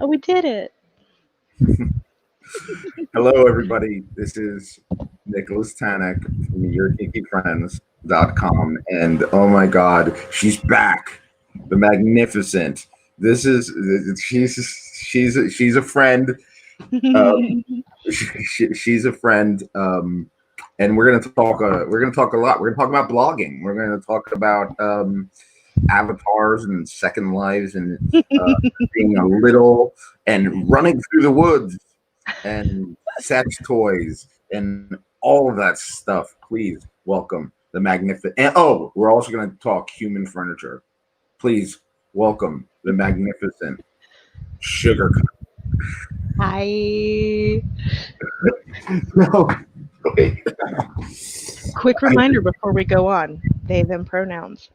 Oh, we did it. Hello, everybody. This is Nicholas Tanek from YourKinkyFriends.com, and oh my God, she's back, the magnificent. This is she's a friend. She's a friend, and we're gonna talk a lot. We're gonna talk about blogging. We're gonna talk about avatars and second lives and being a little and running through the woods and sex toys and all of that stuff. Please welcome the magnificent. And oh, we're also going to talk human furniture. Please welcome the magnificent SugarC. Hi. No. Okay. Quick reminder before we go on. They, them pronouns.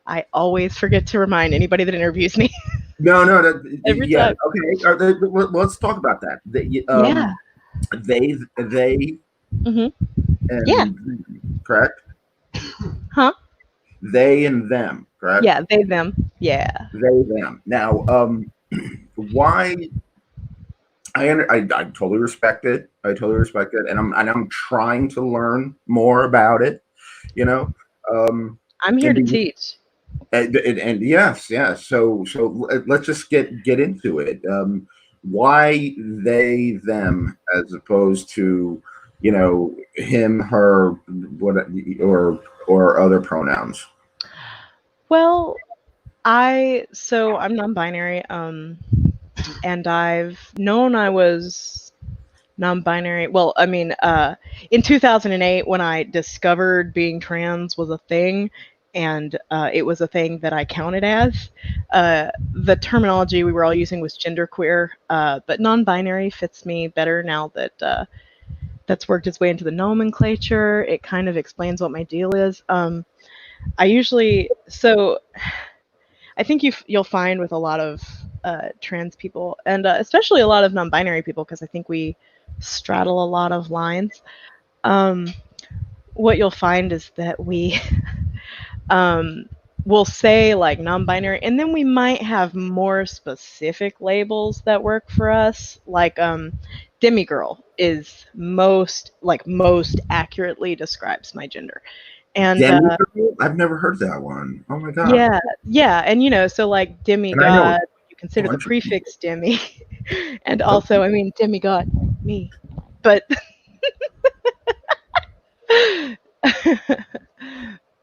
I always forget to remind anybody that interviews me. No. Every Yeah. time. Okay. Let's talk about that. Yeah. They, hmm and Yeah. correct. Huh? They and them, correct? Yeah, they, them. Yeah. They, them. Now, why? I totally respect it. I totally respect it, and I'm trying to learn more about it. You know, I'm here to teach. and yes. So let's just get into it. Why they them as opposed to him, her, what, or other pronouns? Well, I'm non-binary, and I've known I was non-binary. Well, I mean, in 2008 when I discovered being trans was a thing, and it was a thing that I counted as. The terminology we were all using was genderqueer, but non-binary fits me better now that that's worked its way into the nomenclature. It kind of explains what my deal is. I usually so I think you'll find with a lot of trans people, and especially a lot of non-binary people, because I think we straddle a lot of lines. Um, what you'll find is that we um, will say like non-binary, and then we might have more specific labels that work for us. Like demigirl is most accurately describes my gender, and I've never heard that one. Oh my God. yeah, and so like And I know demigod, you consider the prefix demi, and also I mean demigod, me, but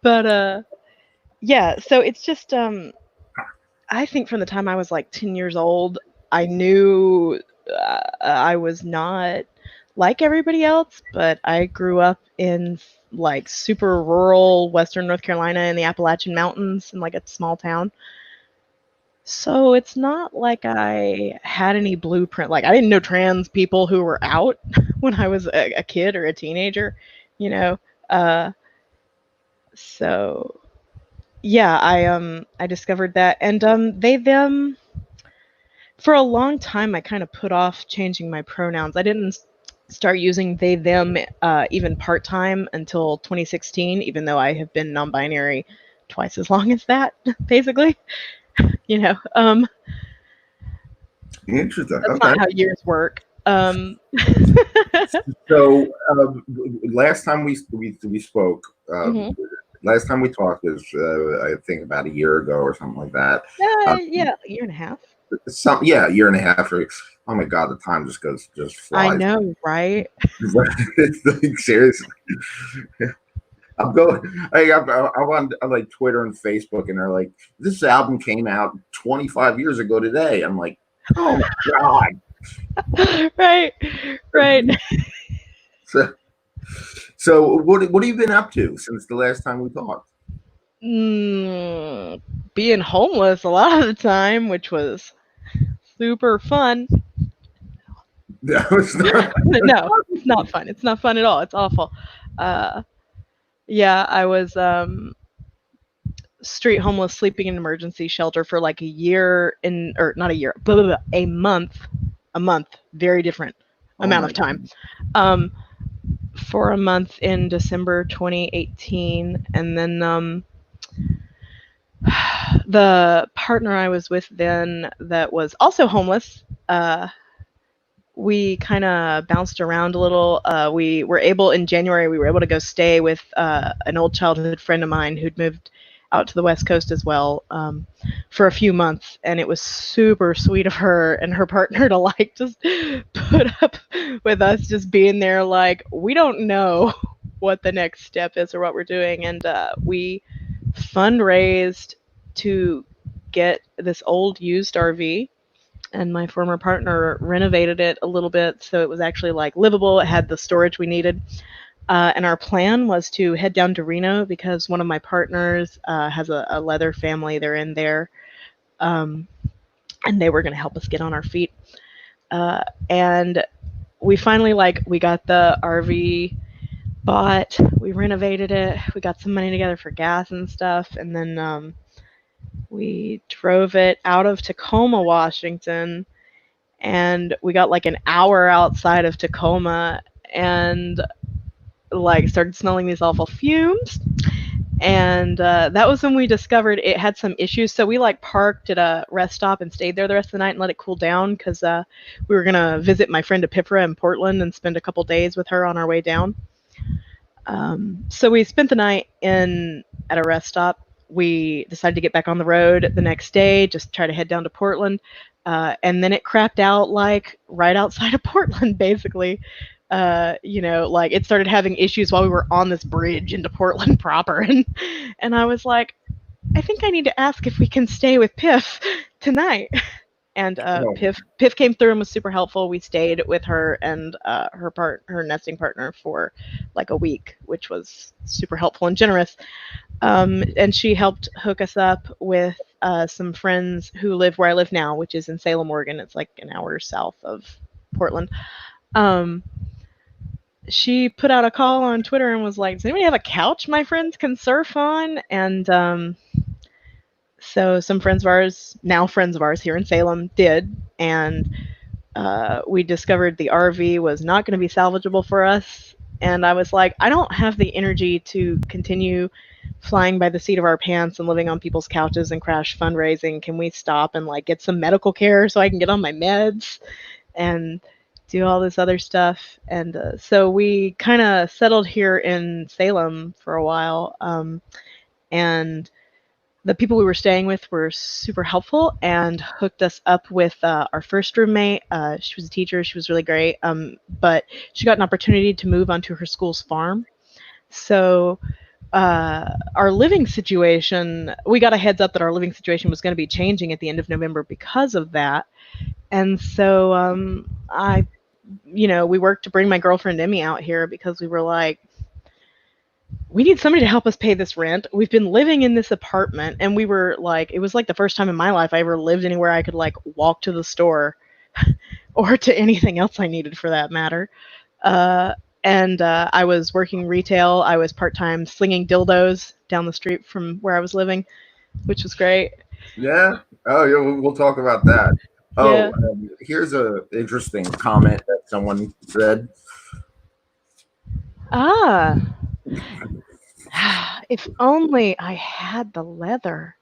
but yeah, so it's just I think from the time I was like 10 years old, I knew I was not like everybody else, but I grew up in like super rural Western North Carolina in the Appalachian Mountains in like a small town. So it's not like I had any blueprint. Like I didn't know trans people who were out when I was a kid or a teenager, you know. Uh, so yeah, I discovered that, and they them for a long time I kind of put off changing my pronouns. I didn't start using they them even part time until 2016, even though I have been non-binary twice as long as that, basically. You know, Interesting. that's Okay. not how years work. So last time we spoke, Mhm. last time we talked was I think about a year ago or something like that. Yeah, a year and a half. A year and a half. Or, oh my God, the time just I flies. know, right? It's like, seriously. I'm going. I'm on like Twitter and Facebook, and they're like, "This album came out 25 years ago today." I'm like, "Oh my God!" Right, right. So what have you been up to since the last time we talked? Being homeless a lot of the time, which was super fun. No, it's not. No, it's not fun. It's not fun at all. It's awful. Uh, yeah, I was street homeless, sleeping in an emergency shelter for like a year or not a year, a month, very different Oh amount my of time. God. Um, for a month in December 2018, and then The partner I was with then that was also homeless, we kind of bounced around a little. We were able in January. We were able to go stay with an old childhood friend of mine who'd moved out to the West Coast as well, for a few months, and it was super sweet of her and her partner to like just put up with us just being there. Like, we don't know what the next step is or what we're doing, and we fundraised to get this old used RV, and my former partner renovated it a little bit so it was actually like livable. It had the storage we needed. And our plan was to head down to Reno because one of my partners has a leather family. They're in there, um, and they were going to help us get on our feet. And we finally we got the RV bought. We renovated it. We got some money together for gas and stuff, and then we drove it out of Tacoma, Washington, and we got like an hour outside of Tacoma and like started smelling these awful fumes. And that was when we discovered it had some issues. So we like parked at a rest stop and stayed there the rest of the night and let it cool down because we were gonna visit my friend Epifra in Portland and spend a couple days with her on our way down. So we spent the night in at a rest stop. We decided to get back on the road the next day, just try to head down to Portland. And then it crapped out like right outside of Portland, basically. Like it started having issues while we were on this bridge into Portland proper, and I was like, I think I need to ask if we can stay with Piff tonight. And Oh, Piff came through and was super helpful. We stayed with her and her nesting partner for like a week, which was super helpful and generous. And she helped hook us up with some friends who live where I live now, which is in Salem, Oregon. It's like an hour south of Portland. Um, she put out a call on Twitter and was like, "Does anybody have a couch my friends can surf on?" And so some friends of ours, now friends of ours here in Salem, did, and we discovered the RV was not going to be salvageable for us. And I was like, I don't have the energy to continue flying by the seat of our pants and living on people's couches and crash fundraising. Can we stop and like get some medical care so I can get on my meds and do all this other stuff? And so we kind of settled here in Salem for a while. And the people we were staying with were super helpful and hooked us up with our first roommate. She was a teacher. She was really great. But she got an opportunity to move onto her school's farm. So our living situation, we got a heads up that our living situation was going to be changing at the end of November because of that. And so we worked to bring my girlfriend Emmy out here because we were like, we need somebody to help us pay this rent. We've been living in this apartment, and we were like, it was like the first time in my life I ever lived anywhere I could like walk to the store or to anything else I needed for that matter. Uh, and I was working retail. I was part time slinging dildos down the street from where I was living, which was great. yeah. Oh, yeah. We'll talk about that. Oh, Yeah. here's a interesting comment that someone said. Ah, if only I had the leather.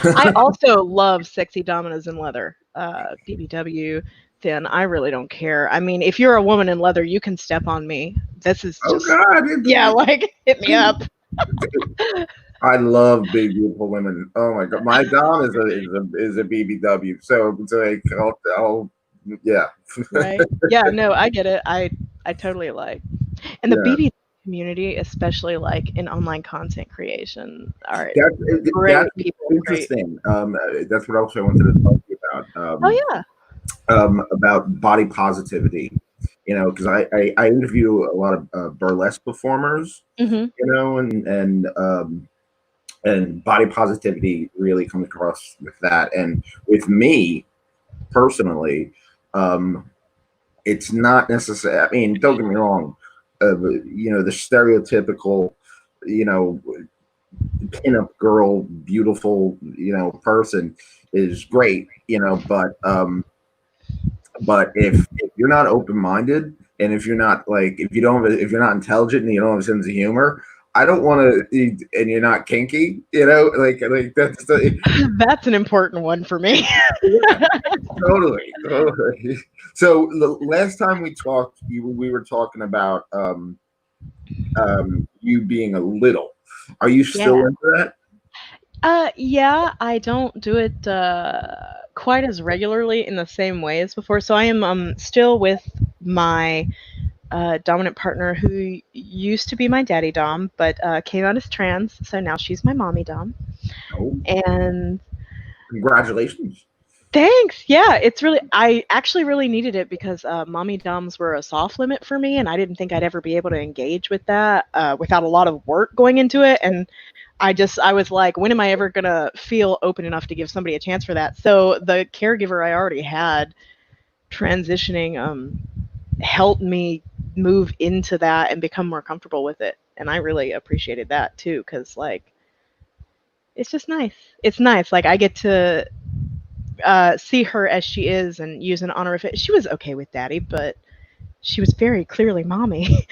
I also love sexy dominas in leather. BBW, then I really don't care. I mean, if you're a woman in leather, you can step on me. This is Oh just, God, yeah, like, hit me up. I love big beautiful women. Oh my God, my dom is a BBW. So it's like I'll yeah. Right. Yeah, no, I get it. I totally like. And the Yeah. BB community, especially like in online content creation, are That's great people, great. interesting. That's what else I wanted to talk to you Oh yeah. about body positivity. You know, because I interview a lot of burlesque performers. Mhm. You know, and body positivity really comes across with that. And with me personally, um, it's not necessary. I mean, don't get me wrong. The stereotypical, you know, pinup girl, beautiful, person is great, but if you're not open minded, and if you're not intelligent and you don't have a sense of humor, I don't want to, and you're not kinky, like that's the That's an important one for me. yeah, totally, totally. So the last time we talked, we were talking about you being a little. Are you still Yeah. into that? Yeah, I don't do it quite as regularly in the same way as before. So I am still with my dominant partner who used to be my daddy dom, but came out as trans. So now she's my mommy dom. No. And Congratulations. thanks. Yeah, it's really I actually really needed it because mommy doms were a soft limit for me, and I didn't think I'd ever be able to engage with that without a lot of work going into it. And I was like, when am I ever gonna feel open enough to give somebody a chance for that? So the caregiver I already had transitioning helped me move into that and become more comfortable with it. And I really appreciated that too, because like it's just nice. It's nice. Like I get to see her as she is and use an honorific. She was okay with daddy, but she was very clearly mommy.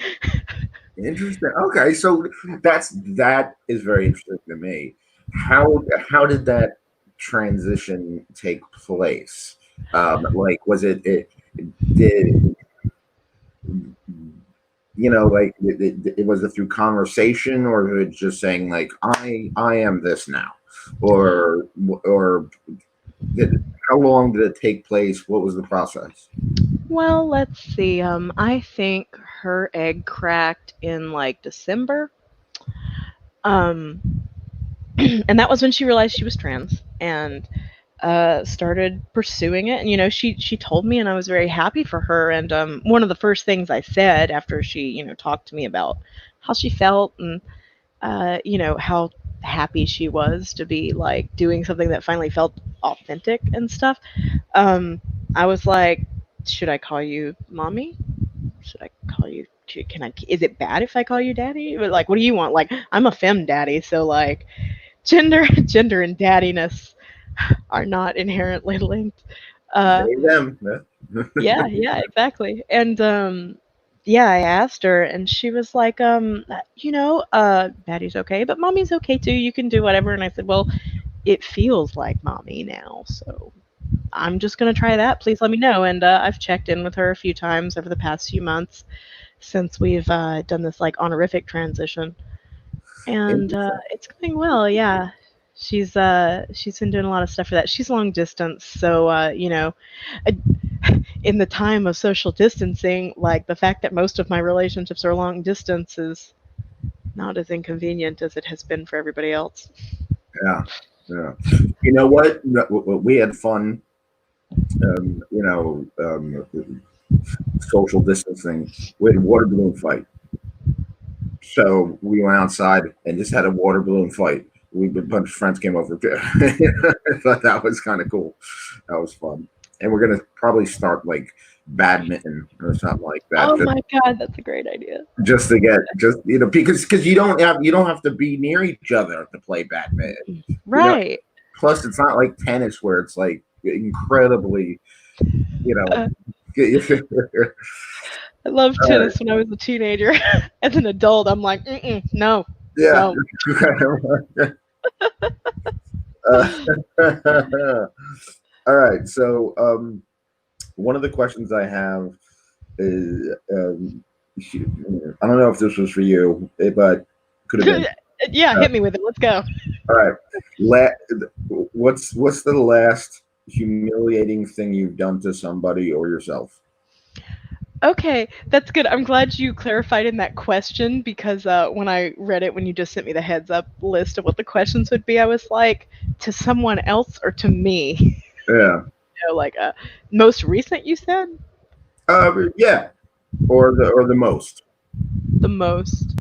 Interesting. Okay, so that is very interesting to me. How did that transition take place? Like, was it did like it was it through conversation, or was it just saying like I am this now, or did how long did it take place? What was the process? Well, let's see. I think her egg cracked in like December. Um, and that was when she realized she was trans and started pursuing it. And she told me, and I was very happy for her. And one of the first things I said after she talked to me about how she felt and how happy she was to be like doing something that finally felt authentic and stuff. Um, I was like, should I call you mommy? Should I call you? Can I? Is it bad if I call you daddy? But like, what do you want? Like, I'm a femme daddy, so like, gender, and daddiness are not inherently linked. Uh, They them. Yeah. yeah, yeah, exactly. And yeah, I asked her, and she was like, daddy's okay, but mommy's okay too. You can do whatever. And I said, well, it feels like mommy now, so I'm just gonna try that. Please let me know. And I've checked in with her a few times over the past few months since we've done this like honorific transition, and Interesting. it's going well. Yeah, she's been doing a lot of stuff for that. She's long distance, so uh, in the time of social distancing, like the fact that most of my relationships are long distance is not as inconvenient as it has been for everybody else. Yeah, yeah. You know what? We had fun. Social distancing. We had a water balloon fight. So we went outside and just had a water balloon fight. A bunch of friends came over. I thought that was kind of cool. That was fun. And we're gonna probably start like badminton or something like that, Oh my god, that's a great idea. just to get just because you don't have to be near each other to play badminton. You know. Right. Plus, it's not like tennis where it's like incredibly, you know. Uh, I loved tennis when I was a teenager. As an adult, I'm like, no, Yeah. no. uh, all right. So, one of the questions I have is, I don't know if this was for you, but could have been. Yeah, Uh, hit me with it. Let's go. all right. What's the last humiliating thing you've done to somebody or yourself? Okay, that's good. I'm glad you clarified in that question because when I read it, when you just sent me the heads up list of what the questions would be, I was like, to someone else or to me? Yeah. Like most recent, you said? Yeah. Or the most. The most.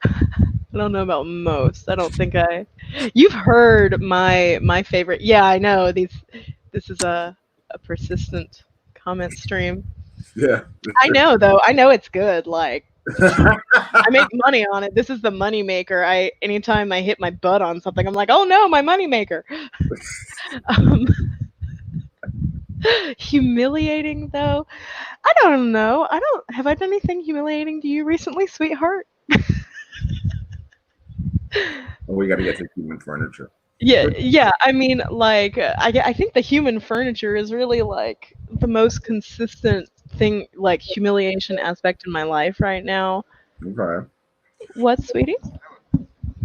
I don't know about most. I don't think I. You've heard my favorite. Yeah, I know these. This is a persistent comment stream. Yeah. I know though. I know it's good. Like I make money on it. This is the money maker. Anytime I hit my butt on something, I'm like, oh no, my money maker. Um, humiliating though. I don't know. I don't. Have I done anything humiliating to you recently, sweetheart? We got to get to human furniture. Yeah, yeah. I mean, like, I think the human furniture is really like the most consistent thing, like humiliation aspect in my life right now. Okay. What, sweetie?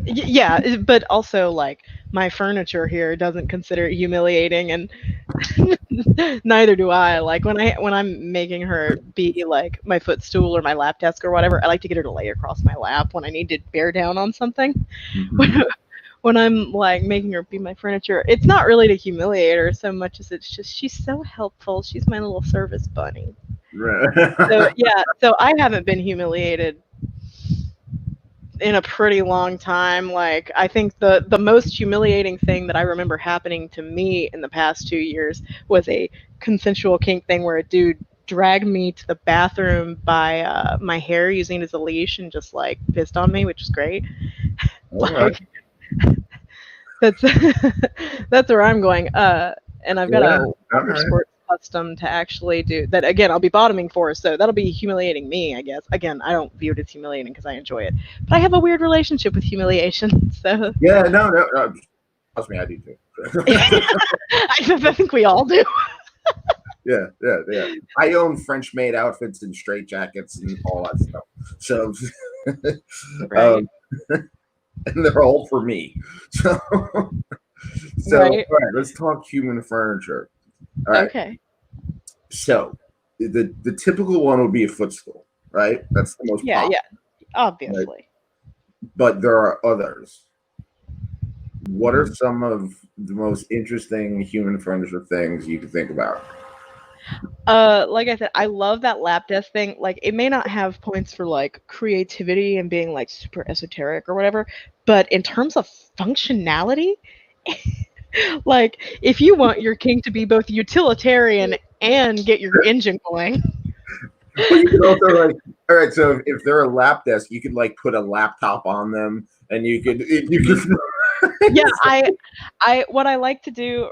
Yeah, but also like my furniture here doesn't consider it humiliating, and neither do I. Like when I'm making her be like my footstool or my lap desk or whatever, I like to get her to lay across my lap when I need to bear down on something. Hmm. When I'm like making her be my furniture, it's not really to humiliate her so much as it's just she's so helpful. She's my little service bunny. So Right. yeah, so I haven't been humiliated in a pretty long time. Like I think the most humiliating thing that I remember happening to me in the past 2 years was a consensual kink thing where a dude dragged me to the bathroom by my hair using it as a leash and just like pissed on me, which is great. All right. Like that's that's where I'm going. And I've got Yeah. a All water right. sports custom to actually do that. Again, I'll be bottoming for, so that'll be humiliating me, I guess. Again, I don't view it as humiliating because I enjoy it, but I have a weird relationship with humiliation. So Yeah. No. No. No. Trust me, I do too. I think we all do. Yeah. Yeah. Yeah. I own French maid outfits and straight jackets and all that stuff. So, Right, um, and they're all for me. So, so all right. right. Let's talk human furniture. All right. Okay. So, the typical one would be a footstool, right? That's the most Yeah, popular. yeah. Right? Obviously. But there are others. What are some of the most interesting human furniture things you can think about? Like I said, I love that lap desk thing. Like, it may not have points for like creativity and being like super esoteric or whatever, but in terms of functionality, like if you want your king to be both utilitarian and get your engine going. Well, you could also like, all right. So if they're a lap desk, you could like put a laptop on them, and you could. Yeah, I what I like to do,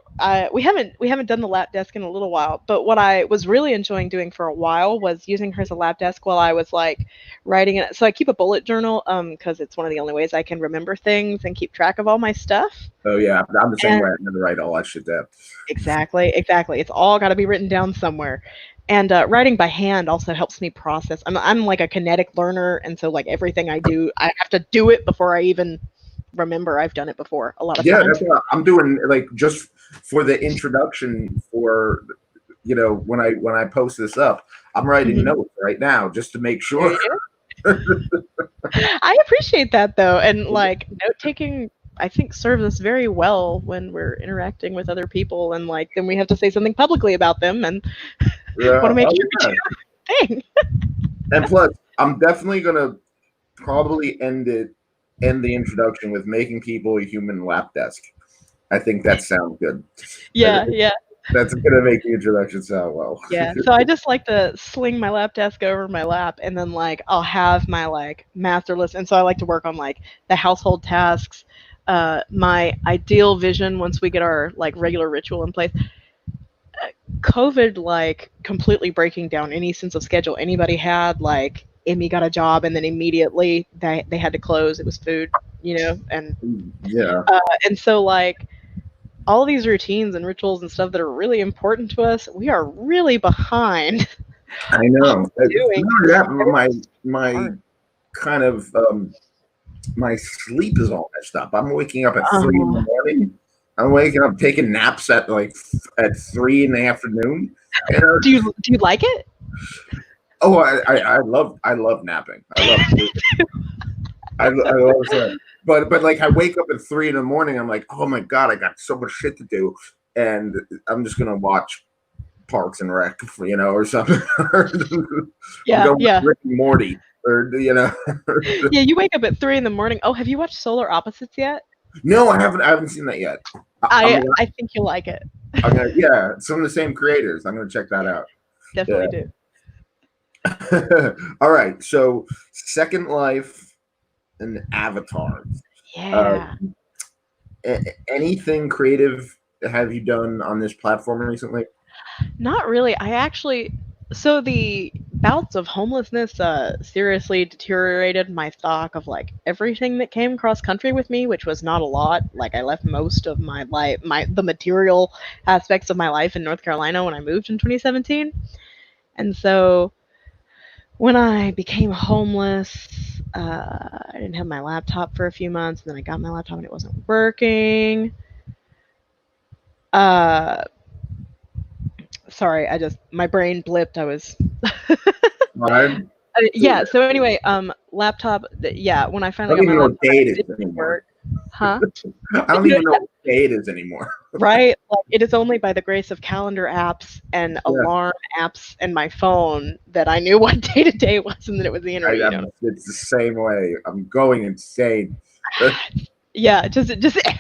we haven't done the lap desk in a little while, but what I was really enjoying doing for a while was using her as a lap desk while I was like writing it. So I keep a bullet journal, because it's one of the only ways I can remember things and keep track of all my stuff. Oh yeah, I'm the same And way. I'm gonna write all that shit down. exactly, exactly. It's all got to be written down somewhere. And writing by hand also helps me process. I'm like a kinetic learner, and so like everything I do, I have to do it before I even remember I've done it before. A lot of Yeah, that's times. what I'm doing. Like just for the introduction for when I post this up, I'm writing Mhm. notes right now just to make There sure. you go. I appreciate that though, and like note taking, I think serves us very well when we're interacting with other people, and like then we have to say something publicly about them, and want Yeah. to make Oh sure we yeah. do the thing. And plus, I'm definitely gonna probably end the introduction with making people a human lap desk. I think that sounds good. Yeah, yeah, That's gonna make the introduction sound well. yeah. So I just like to sling my lap desk over my lap, and then like I'll have my like master list, and so I like to work on like the household tasks. My ideal vision once we get our like regular ritual in place. COVID like completely breaking down any sense of schedule anybody had. Like Emmy got a job and then immediately they had to close. It was food, and Yeah, uh, and so like all these routines and rituals and stuff that are really important to us, we are really behind I know. doing. Not only It's that, so my hard. kind of my sleep is all messed up. I'm waking up at 3 in the Uh, morning. I'm waking up taking naps at like at 3 in the afternoon. You know, do you like it? oh, I love napping. I love I love that. But like I wake up at 3 in the morning. I'm like, oh my god, I got so much shit to do, and I'm just gonna watch Parks and Rec, or something. I'm Yeah, going with yeah, Rick and Morty, or. yeah. You wake up at 3 in the morning. Oh, have you watched Solar Opposites yet? No, I haven't seen that yet. I think you'll like it. I'm gonna, yeah, some of the same creators. I'm gonna check that Yeah, out. Yeah. definitely do. All right. So, Second Life and avatars. Uh, Yeah. Anything creative have you done on this platform recently? Not really. I actually, so the bouts of homelessness seriously deteriorated my stock of like everything that came cross country with me, which was not a lot. Like I left most of my life, the material aspects of my life in North Carolina when I moved in 2017. And so when I became homeless, I didn't have my laptop for a few months, and then I got my laptop and it wasn't working. Uh, Sorry, I just my brain blipped. I was Right? yeah. So anyway, laptop. Yeah, when I I finally don't got my even know what laptop, day it it is didn't anymore. work. Huh? I don't You know, even know what day it is anymore. right? Like it is only by the grace of calendar apps and Yeah, alarm apps and my phone that I knew what day to day was and that it was the internet. You know. it's the same way. I'm going insane. Yeah, just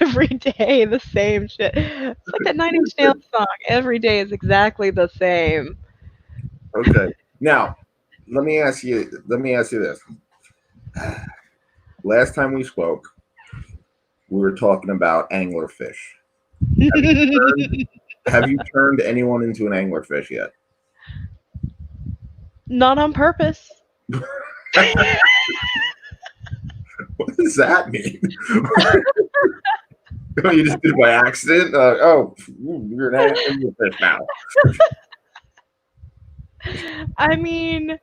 every day the same shit. It's like that Nine Inch Nails song. Every day is exactly the same. Okay. Now, let me ask you. Let me ask you this. Last time we spoke, we were talking about anglerfish. Have you turned, have you turned anyone into an anglerfish yet? Not on purpose. What does that mean? You just did it by accident? Oh, you're an anglerfish now. I mean,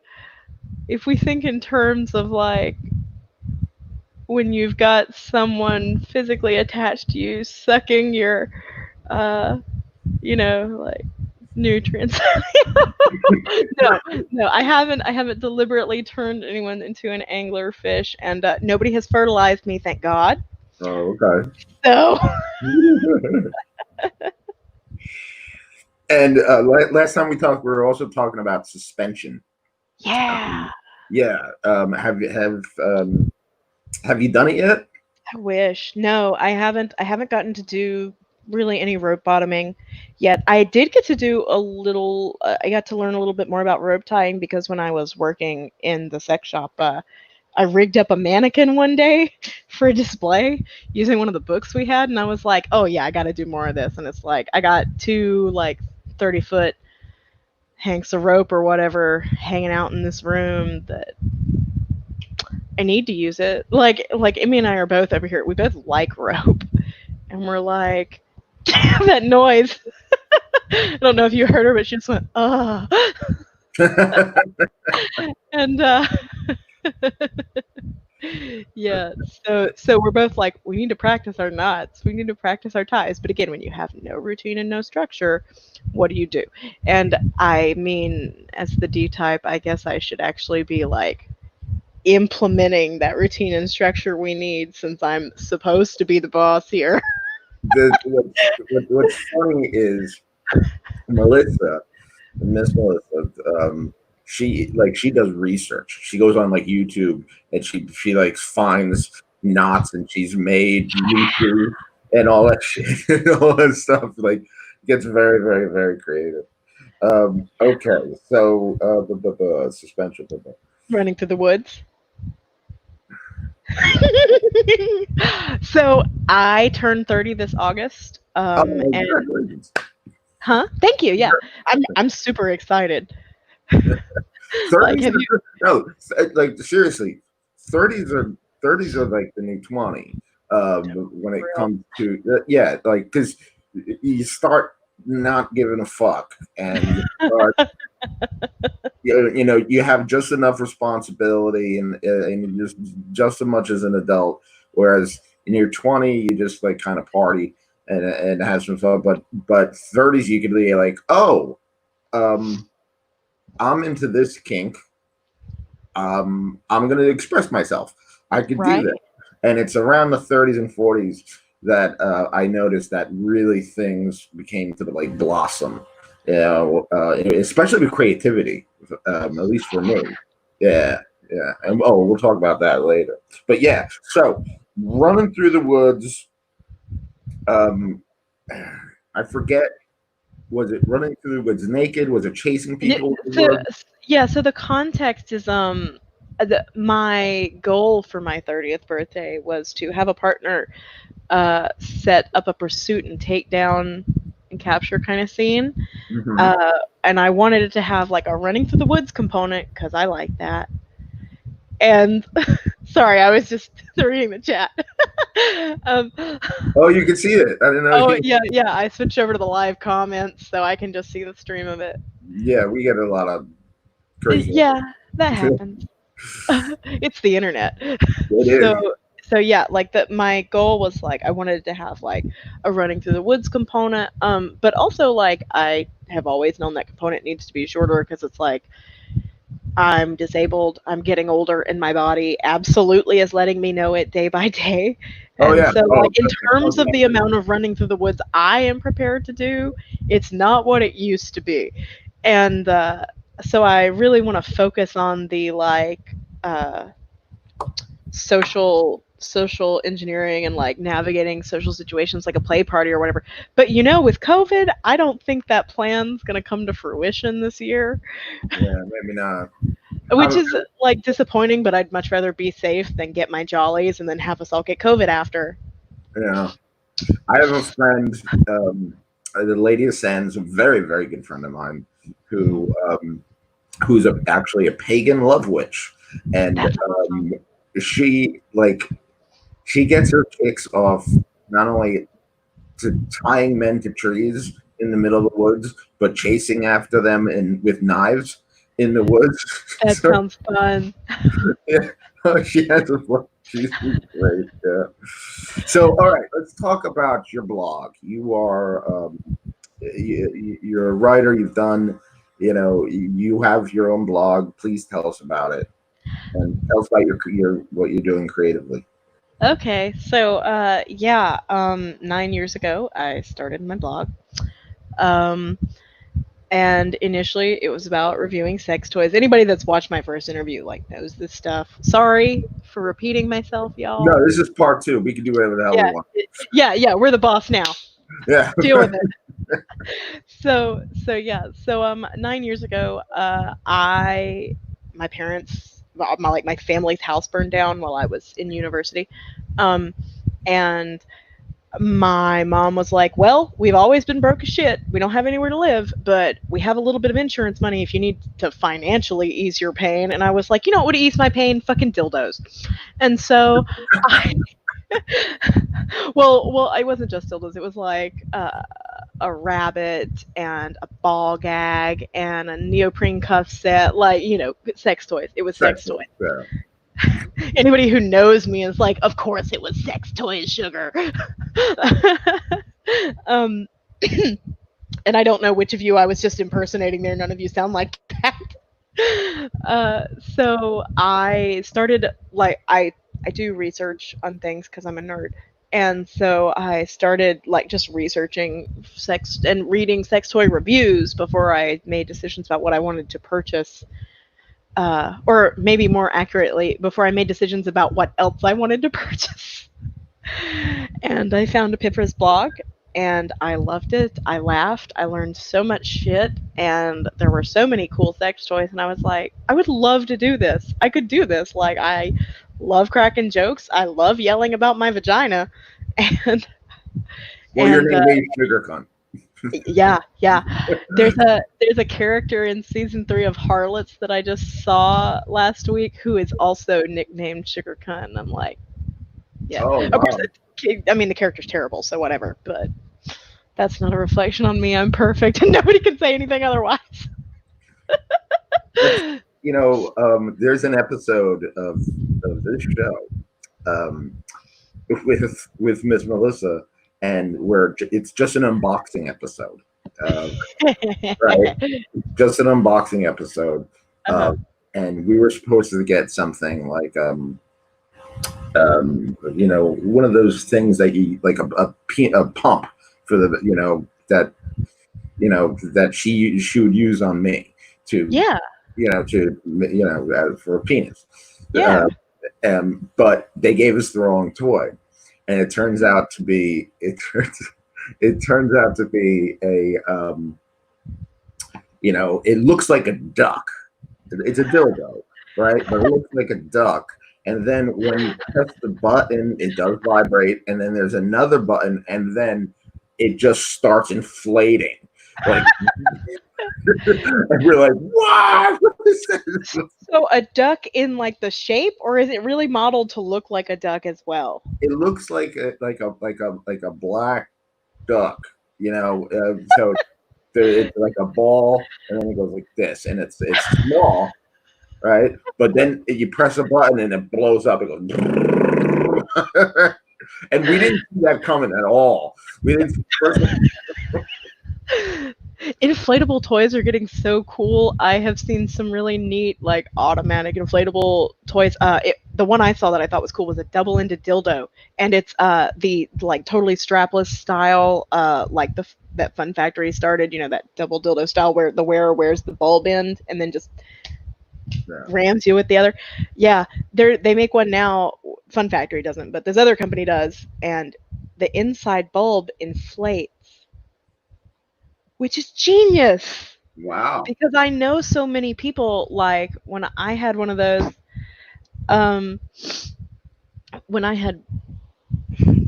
if we think in terms of like when you've got someone physically attached to you sucking your uh like nutrients. No, no, I haven't deliberately turned anyone into an angler fish, and nobody has fertilized me, thank God. Oh, okay. So And last time we talked, we were also talking about suspension. yeah, Yeah. Have you done it yet? I wish. No, I haven't gotten to do really any rope bottoming yet. I did get to do a little. I got to learn a little bit more about rope tying because when I was working in the sex shop, I rigged up a mannequin one day for a display using one of the books we had, and I was like, "Oh yeah, I got to do more of this." And it's like I got two like 30-foot hanks of rope or whatever hanging out in this room that I need to use it. Like Amy and I are both over here. We both like rope, and we're like that noise. I don't know if you heard her, but she just went, "Ah," and yeah. So we're both like, we need to practice our knots. We need to practice our ties. But again, when you have no routine and no structure, what do you do? And I mean, as the D type, I guess I should actually be like implementing that routine and structure we need since I'm supposed to be the boss here. What's funny is Melissa, Miss Melissa, she does research. She goes on like YouTube and she like finds knots and she's made nooses and all that shit and all that stuff. Like gets very, very, very creative. Okay, so the suspension. Running through the woods. Yeah. So I turned 30 this August. Oh, And congratulations. huh? Thank you. Yeah. I'm super excited. Like 30s have you are no, like seriously, 30s are 30s are like the new 20. When it real comes to yeah, like because you start not giving a fuck, and you start you have just enough responsibility and just as much as an adult. Whereas in your 20, you just like kind of party and have some fun. But 30s, you could be like, oh, um, I'm into this kink. I'm going to express myself. I could do right? that. And it's around the 30s and 40s that I noticed that really things became to like blossom, especially with creativity, at least for me. Yeah, yeah. And oh, we'll talk about that later. But yeah, so running through the woods, um, I forget, was it running through the woods naked? Was it chasing Yeah, people in the so woods? yeah, so the context is my goal for my 30th birthday was to have a partner set up a pursuit and takedown and capture kind of scene. Hmm. Uh, and I wanted it to have like a running through the woods component because I like that. And sorry, I was just reading the chat. um, Oh, you can see it. I didn't know oh you. yeah, yeah. I switched over to the live comments so I can just see the stream of it. Yeah, we get a lot of crazy. Yeah, that happens. It's the internet. It So is. so yeah, like that my goal was like I wanted to have like a running through the woods component, but also like I have always known that component needs to be shorter because it's like I'm disabled, I'm getting older, and my body absolutely is letting me know it day by day. Oh And yeah. so, Oh, like, in that's terms of the amount of running through the woods I am prepared to do, it's not what it used to be. And so, I really want to focus on the like social engineering and like navigating social situations like a play party or whatever. But with COVID, I don't think that plan's going to come to fruition this year, yeah, maybe not. I which don't is like disappointing, but I'd much rather be safe than get my jollies and then have us all get COVID after. know. I have a friend, the lady of Sands, a very, very good friend of mine, who's actually a pagan love witch, and That's awesome. she like she gets her kicks off not only to tying men to trees in the middle of the woods, but chasing after them and with knives in the woods. That So sounds fun. yeah, she has a she's great. Yeah. So all right, let's talk about your blog. You're a writer. You've done. You have your own blog. Please tell us about it and tell us about your what you're doing creatively. Okay, so yeah, 9 years ago I started my blog. Um, and initially it was about reviewing sex toys. Anybody that's watched my first interview like knows this stuff. Sorry for repeating myself, No, y'all. this is part two. We can do whatever the hell we Yeah, want. yeah, we're the boss now. Yeah. Deal with it. So yeah, so 9 years ago, my parents, my family's house burned down while I was in university, um, and my mom was like, "Well, we've always been broke as shit. We don't have anywhere to live, but we have a little bit of insurance money if you need to financially ease your pain." And I was like, "You know what would ease my pain? Fucking dildos." And so I, well, it wasn't just dildos. It was like a rabbit and a ball gag and a neoprene cuff set, like sex toys. It was sex Sexual. toys. Yeah. Anybody who knows me is like, of course it was sex toys, sugar. um, and I don't know which of you I was just impersonating there. None of you sound like that. So I started like I do research on things because I'm a nerd, and so I started like just researching sex and reading sex toy reviews before I made decisions about what I wanted to purchase. Or maybe more accurately, before I made decisions about what else I wanted to purchase. And I found Pipra's blog and I loved it. I laughed. I learned so much shit and there were so many cool sex toys and I was like, I would love to do this. I could do this. Like I love cracking jokes. I love yelling about my vagina. And Well, your and name is Sugar Cunt. yeah, yeah. There's a character in season 3 of Harlots that I just saw last week who is also nicknamed Sugar Cunt. And I'm like, yeah. Oh Of course, wow. I mean the character's terrible, so whatever. But that's not a reflection on me. I'm perfect, and nobody can say anything otherwise. That's there's an episode of this show um, with Miss Melissa, and where it's just an unboxing episode, uh, right? Just an unboxing episode, Uh-huh. and we were supposed to get something like one of those things that you like a pump for the that she would use on me to Yeah, for a penis. yeah. But they gave us the wrong toy, and it turns out to be a it looks like a duck. It's a dildo, right? But it looks like a duck. And then when you press the button, it does vibrate. And then there's another button, and then it just starts inflating. Like, and we're like, what? What is this? So a duck in like the shape, or is it really modeled to look like a duck as well? It looks like a black duck, you know. So it's like a ball, and then it goes like this, and it's small, right? But then you press a button and it blows up. It goes, and we didn't see that coming at all. We didn't. First, Inflatable toys are getting so cool. I have seen some really neat, like automatic inflatable toys. The one I saw that I thought was cool was a double-ended dildo, and it's the like totally strapless style, like that Fun Factory started. You know, that double dildo style where the wearer wears the bulb end and then just yeah. rams you with the other. Yeah, they make one now. Fun Factory doesn't, but this other company does, and the inside bulb inflates, which is genius Wow. because I know so many people. Like when I had one of those, um, when I had,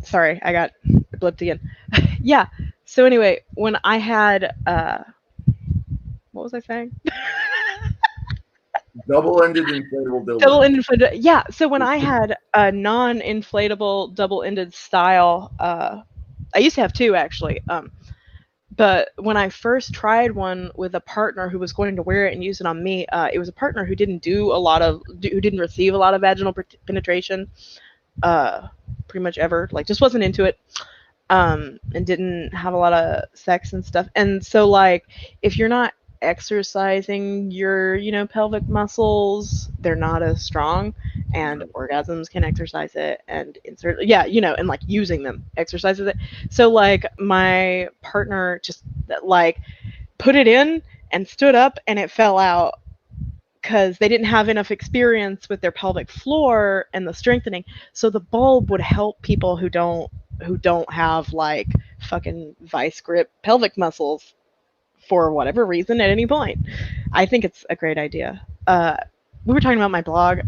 sorry, I got blipped again. Yeah. So anyway, when I had, what was I saying? Double-ended inflatable Double dildo. inflated. Yeah. So when I had a non-inflatable double-ended style, I used to have two actually. But when I first tried one with a partner who was going to wear it and use it on me, it was a partner who didn't who didn't receive a lot of vaginal penetration, uh, pretty much ever. Like, just wasn't into it, and didn't have a lot of sex and stuff. And so, like, if you're not exercising your, pelvic muscles, they're not as strong, and orgasms can exercise it and insert, yeah, and like using them exercises it. So, like, my partner just like put it in and stood up and it fell out because they didn't have enough experience with their pelvic floor and the strengthening. So the bulb would help people who don't have like fucking vice grip pelvic muscles for whatever reason at any point. I think it's a great idea. We were talking about my blog,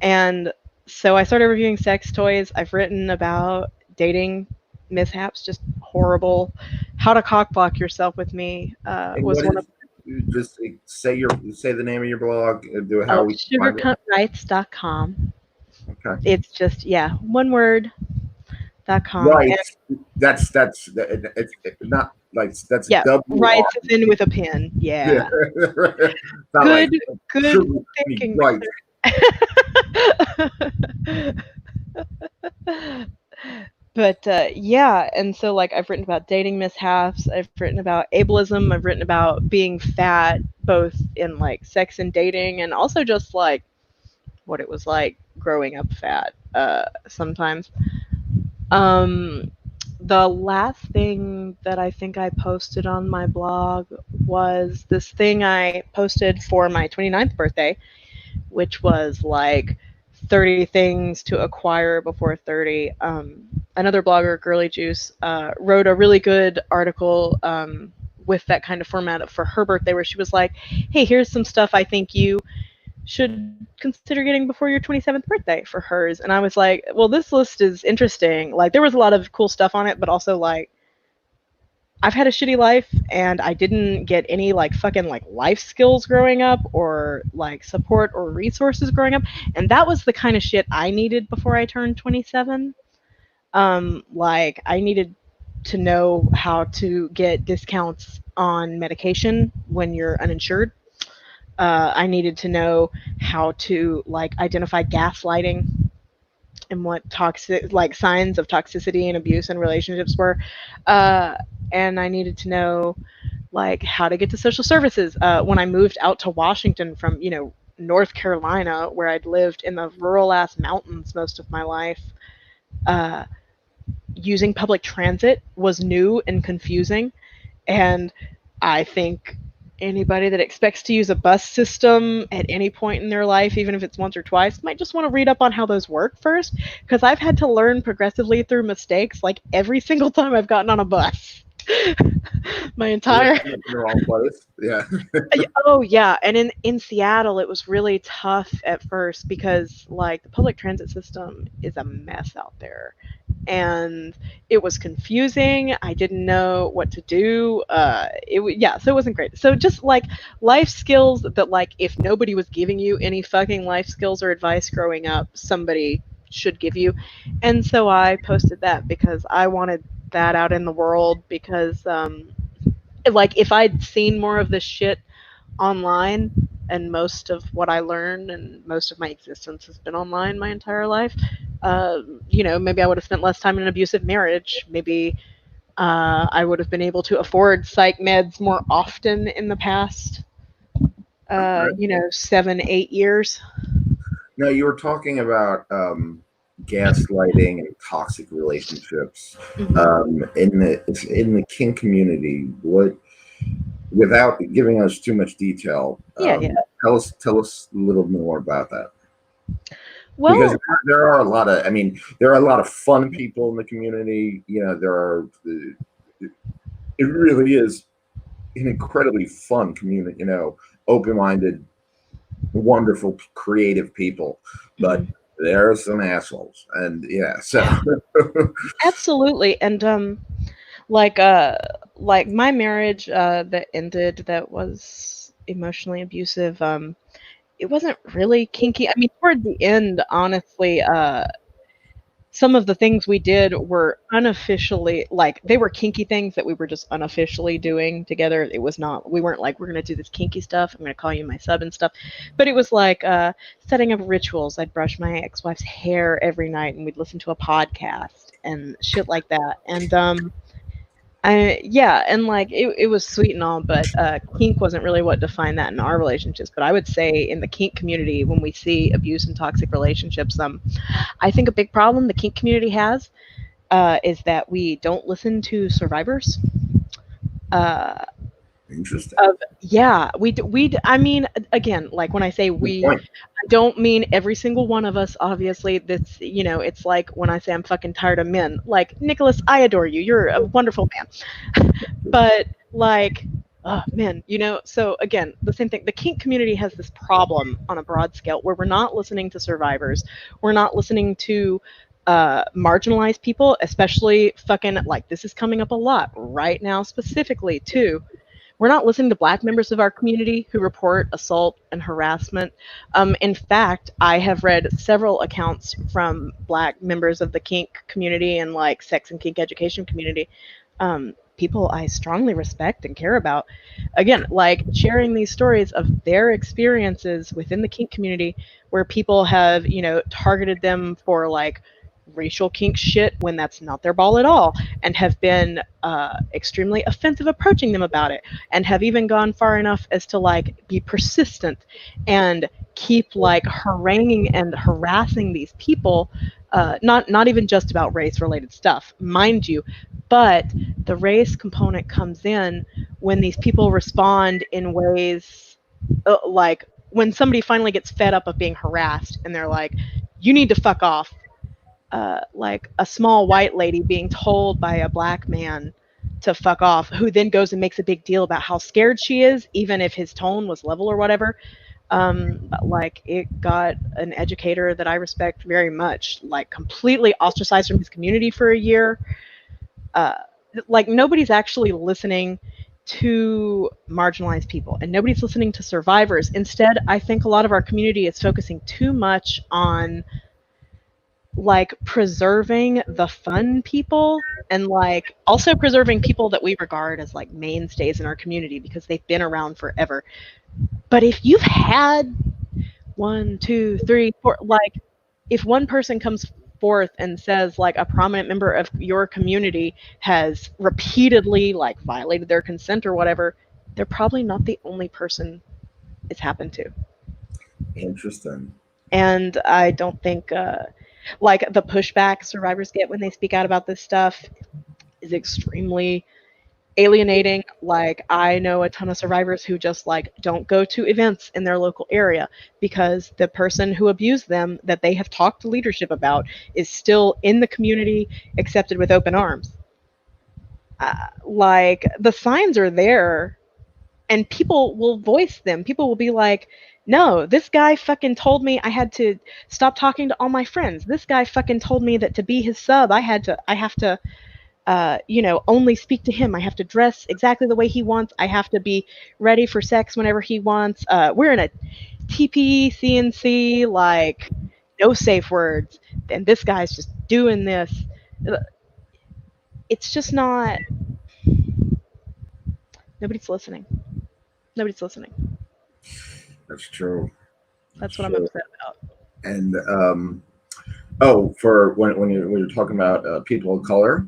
and so I started reviewing sex toys. I've written about dating mishaps, just horrible. How to cockblock yourself with me And was what one of. is? Just say the name of your blog. Do Oh, how we find it. sugarcutwrites.com. Okay. It's just, yeah, one word.com. Right. And It's not like that's yeah, W writes R. is in with a pen. Yeah. Yeah. It's not like Good sugar thinking, right. Mister. But yeah, and so like I've written about dating mishaps, I've written about ableism, I've written about being fat, both in like sex and dating, and also just like what it was like growing up fat sometimes. Um, the last thing that I think I posted on my blog was this thing I posted for my 29th birthday, which was like 30 things to acquire before 30. Another blogger, Girly Juice, wrote a really good article with that kind of format for her birthday, where she was like, hey, here's some stuff I think you should consider getting before your 27th birthday for hers. And I was like, well, this list is interesting. Like, there was a lot of cool stuff on it, but also, like, I've had a shitty life and I didn't get any like fucking like life skills growing up or like support or resources growing up. And that was the kind of shit I needed before I turned 27. Like I needed to know how to get discounts on medication when you're uninsured. I needed to know how to like identify gaslighting and what toxic like signs of toxicity and abuse in relationships were. Uh, and I needed to know like how to get to social services. When I moved out to Washington from North Carolina, where I'd lived in the rural ass mountains most of my life, uh, using public transit was new and confusing. And I think anybody that expects to use a bus system at any point in their life, even if it's once or twice, might just want to read up on how those work first, because I've had to learn progressively through mistakes like every single time I've gotten on a bus. My You're entire in the wrong place. Yeah. oh yeah, and in Seattle it was really tough at first because like the public transit system is a mess out there. And it was confusing. I didn't know what to do. Yeah, so it wasn't great. So just like life skills that like if nobody was giving you any fucking life skills or advice growing up, somebody should give you. And so I posted that because I wanted that out in the world because like if I'd seen more of this shit online, and most of what I learned and most of my existence has been online my entire life. Maybe I would have spent less time in an abusive marriage. Maybe I would have been able to afford psych meds more often in the past, Okay. 7, 8 years. Now you were talking about gaslighting and toxic relationships Hmm. in the kink community. What, without giving us too much detail, Yeah, yeah. tell us a little more about that. Because Well, there are a lot of, I mean, there are a lot of fun people in the community. There are. It really is an incredibly fun community. Open-minded, wonderful, creative people, but mhm. there are some assholes, and yeah. So Absolutely. And like my marriage that ended that was emotionally abusive. It wasn't really kinky. I mean, toward the end, honestly, some of the things we did were unofficially like they were kinky things that we were just unofficially doing together. It was not we weren't like we're gonna do this kinky stuff. I'm gonna call you my sub and stuff. But it was like setting up rituals. I'd brush my ex-wife's hair every night and we'd listen to a podcast and shit like that. And yeah, and like it was sweet and all, but kink wasn't really what defined that in our relationships. But I would say in the kink community, when we see abuse and toxic relationships, I think a big problem the kink community has is that we don't listen to survivors. Uh, interesting. yeah, I mean, again, like when I say Good we, point. I don't mean every single one of us. Obviously, this, it's like when I say I'm fucking tired of men. Like Nicholas, I adore you. You're a wonderful man. But like, oh man, so again, the same thing. The kink community has this problem on a broad scale where we're not listening to survivors. We're not listening to marginalized people, especially fucking like this is coming up a lot right now, specifically too. We're not listening to black members of our community who report assault and harassment. In fact, I have read several accounts from black members of the kink community and like sex and kink education community, people I strongly respect and care about. Again, like sharing these stories of their experiences within the kink community where people have, targeted them for like racial kink shit when that's not their ball at all, and have been extremely offensive approaching them about it, and have even gone far enough as to like be persistent and keep like haranguing and harassing these people, not even just about race related stuff, mind you, but the race component comes in when these people respond in ways like when somebody finally gets fed up of being harassed and they're like, you need to fuck off. Like a small white lady being told by a black man to fuck off, who then goes and makes a big deal about how scared she is, even if his tone was level or whatever. Like it got an educator that I respect very much, like completely ostracized from his community for a year. uh, like nobody's actually listening to marginalized people and nobody's listening to survivors. Instead, I think a lot of our community is focusing too much on like preserving the fun people and like also preserving people that we regard as like mainstays in our community because they've been around forever. But if you've had one, two, three, four, like if one person comes forth and says like a prominent member of your community has repeatedly like violated their consent or whatever, they're probably not the only person it's happened to. Interesting. And I don't think like the pushback survivors get when they speak out about this stuff is extremely alienating. Like I know a ton of survivors who just like don't go to events in their local area because the person who abused them that they have talked to leadership about is still in the community, accepted with open arms. Like the signs are there, and people will voice them. People will be like, "No, this guy fucking told me I had to stop talking to all my friends. This guy fucking told me that to be his sub, I have to only speak to him. I have to dress exactly the way he wants. I have to be ready for sex whenever he wants. We're in a TP CNC, like no safe words, and this guy's just doing this." It's just not. Nobody's listening. Nobody's listening. That's true. That's That's what I'm true. upset about. And oh, for when you're talking about people of color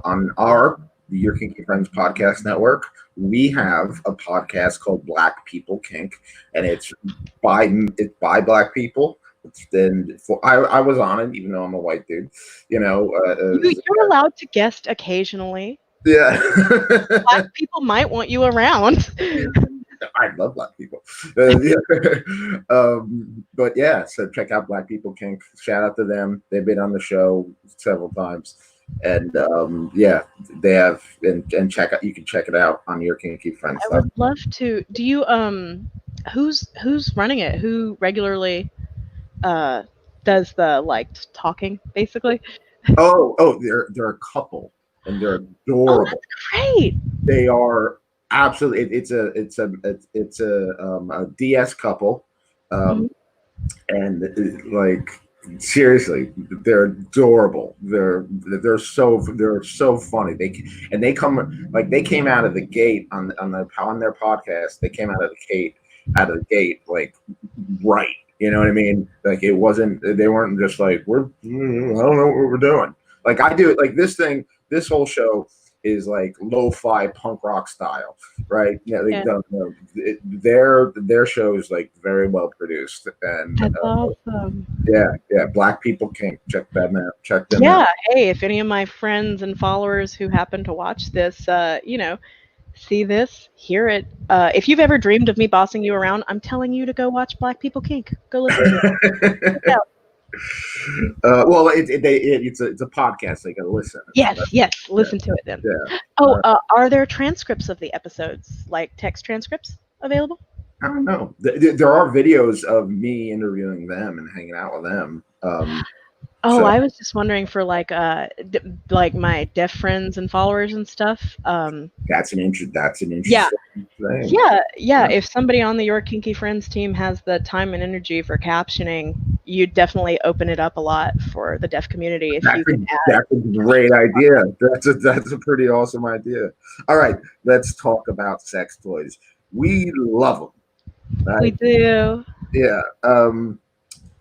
on our the Your Kinky Friends podcast network, we have a podcast called Black People Kink, and it's by Black people. I was on it, even though I'm a white dude. You know, You're allowed to guest occasionally. yeah. Black people might want you around. I love Black people. Yeah. But yeah, so check out Black People Kink. Shout out to them. They've been on the show several times. And yeah, they have and check out you can check it out on your Kinky Friends I stuff. would love to. Do you who's running it? Who regularly uh does the like talking basically? Oh, they're a couple and they're Oh, adorable. that's great. They are absolutely it's a DS couple. Mhm. Um, and like seriously, they're adorable. They're so funny. They come like they came out of the gate on their podcast. They came out of the gate like right. You know what I mean? Like it wasn't. They weren't just like I don't know what we're doing. Like I do it. Like this thing. This whole show is like lo-fi punk rock style, right? Yeah, Yeah, their show is like very well produced, and that's awesome. yeah, Black People Kink. Check them out. Check them Yeah, out. hey, if any of my friends and followers who happen to watch this, see this, hear it. If you've ever dreamed of me bossing you around, I'm telling you to go watch Black People Kink. Go listen to it. Check it out. Well, it's a podcast. So you got to listen. Yes, yes, Yeah, listen to it then. yeah. Oh, are there transcripts of the episodes, like text transcripts, available? I don't know. There are videos of me interviewing them and hanging out with them. Oh, So I was just wondering for like my deaf friends and followers and stuff. that's an Yeah, interesting thing. yeah. Yeah. If somebody on the Your Kinky Friends team has the time and energy for captioning, you'd definitely open it up a lot for the deaf community if That's you a could add. that's a great idea. That's a pretty awesome idea. All right, let's talk about sex toys. We love them, We right? do. Yeah.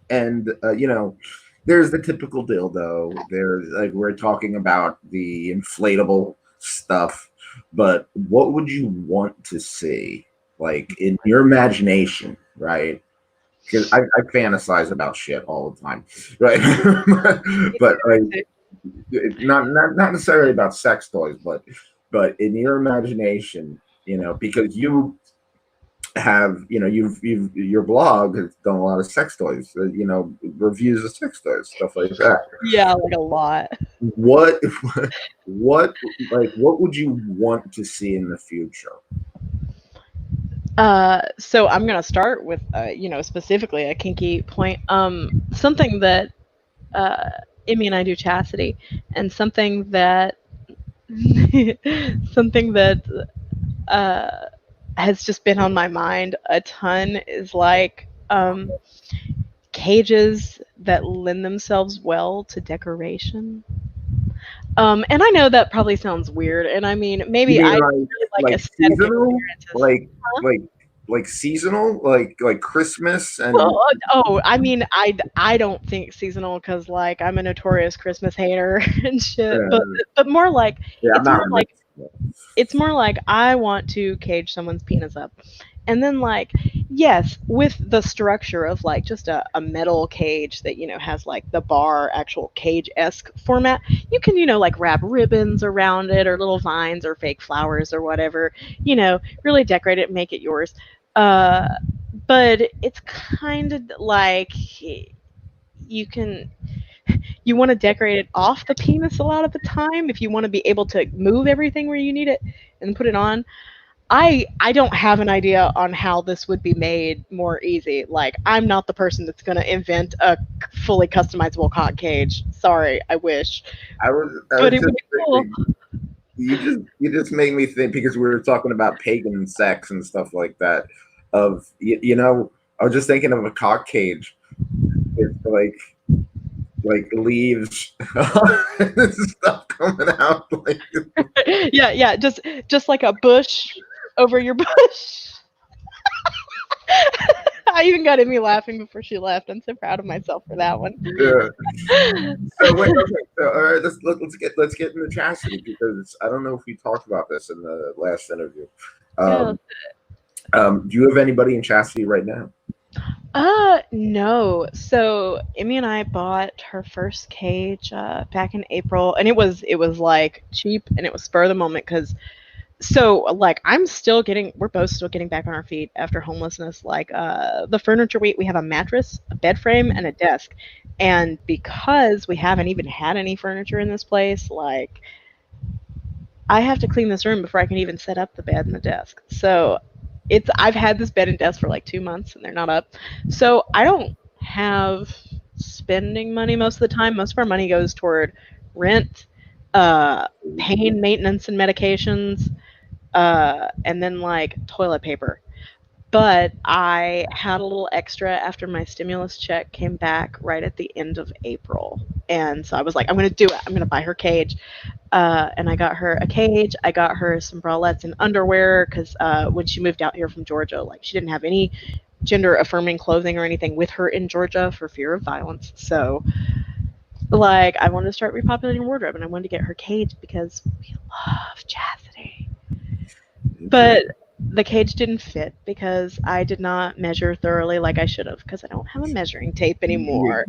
And there's the typical dildo. There's like we're talking about the inflatable stuff, but what would you want to see, like in your imagination, right? Because I fantasize about shit all the time, right? But like not necessarily about sex toys, but in your imagination, because you've your blog has done a lot of sex toys, reviews of sex toys, stuff like that. Yeah, like a lot. What what would you want to see in the future? So I'm gonna start with specifically a kinky point. Something that uh, Emmy and I do chastity, and something that something that uh, has just been on my mind a ton is like cages that lend themselves well to decoration. And I know that probably sounds weird, and I mean You maybe mean I really like like aesthetic seasonal, experiences. like like like seasonal, like Christmas and Well, I mean, I don't think seasonal because like I'm a notorious Christmas hater and shit. But uh, more like yeah, I'm it's more not rich. like it's more like I want to cage someone's penis up. And then like yes, with the structure of like just a metal cage that has like the bar actual cage-esque format, you can like wrap ribbons around it or little vines or fake flowers or whatever, really decorate it, make it yours. Uh but it's kind of like you can you want to decorate it off the penis a lot of the time if you want to be able to move everything where you need it and put it on. I don't have an idea on how this would be made more easy. Like, I'm not the person that's going to invent a fully customizable cock cage. Sorry, I wish, I but was it would just be cool. thinking, you just made me think because we were talking about pagan sex and stuff like that. I was just thinking of a cock cage with like leaves and stuff coming out. Like, Yeah, yeah, just like a bush over your bush. I even got Emmy laughing before she left. I'm so proud of myself for that one. yeah. So wait, okay. So all right, let's get into chastity because I don't know if we talked about this in the last interview. Yeah. Um, do you have anybody in chastity right now? No. So Emmy and I bought her first cage back in April, and it was like cheap, and it was spur of the moment because like we're both still getting back on our feet after homelessness. Like the furniture we have a mattress, a bed frame, and a desk, and because we haven't even had any furniture in this place, like I have to clean this room before I can even set up the bed and the desk. So I've had this bed and desk for like 2 months and they're not up. So I don't have spending money most of the time. Most of our money goes toward rent, uh, pain maintenance and medications, and then like toilet paper. But I had a little extra after my stimulus check came back right at the end of April. And so I was like, I'm going to do it. I'm going to buy her cage. And I got her a cage. I got her some bralettes and underwear because when she moved out here from Georgia, like she didn't have any gender affirming clothing or anything with her in Georgia for fear of violence. So, like, I wanted to start repopulating her wardrobe and I wanted to get her cage because we love chastity. But the cage didn't fit because I did not measure thoroughly like I should have because I don't have a measuring tape anymore.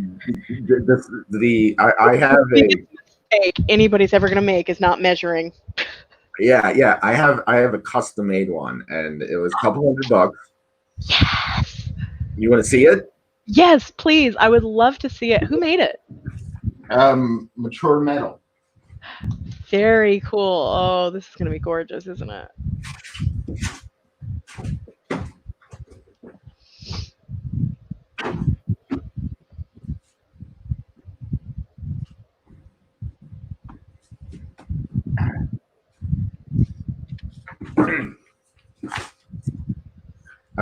I have a Biggest mistake anybody's ever going to make is not measuring. yeah. I have a custom made one, and it was a couple $100. Yes. You want to see it? Yes, please. I would love to see it. Who made it? Mature metal. Very cool. Oh, this is going to be gorgeous, isn't it? I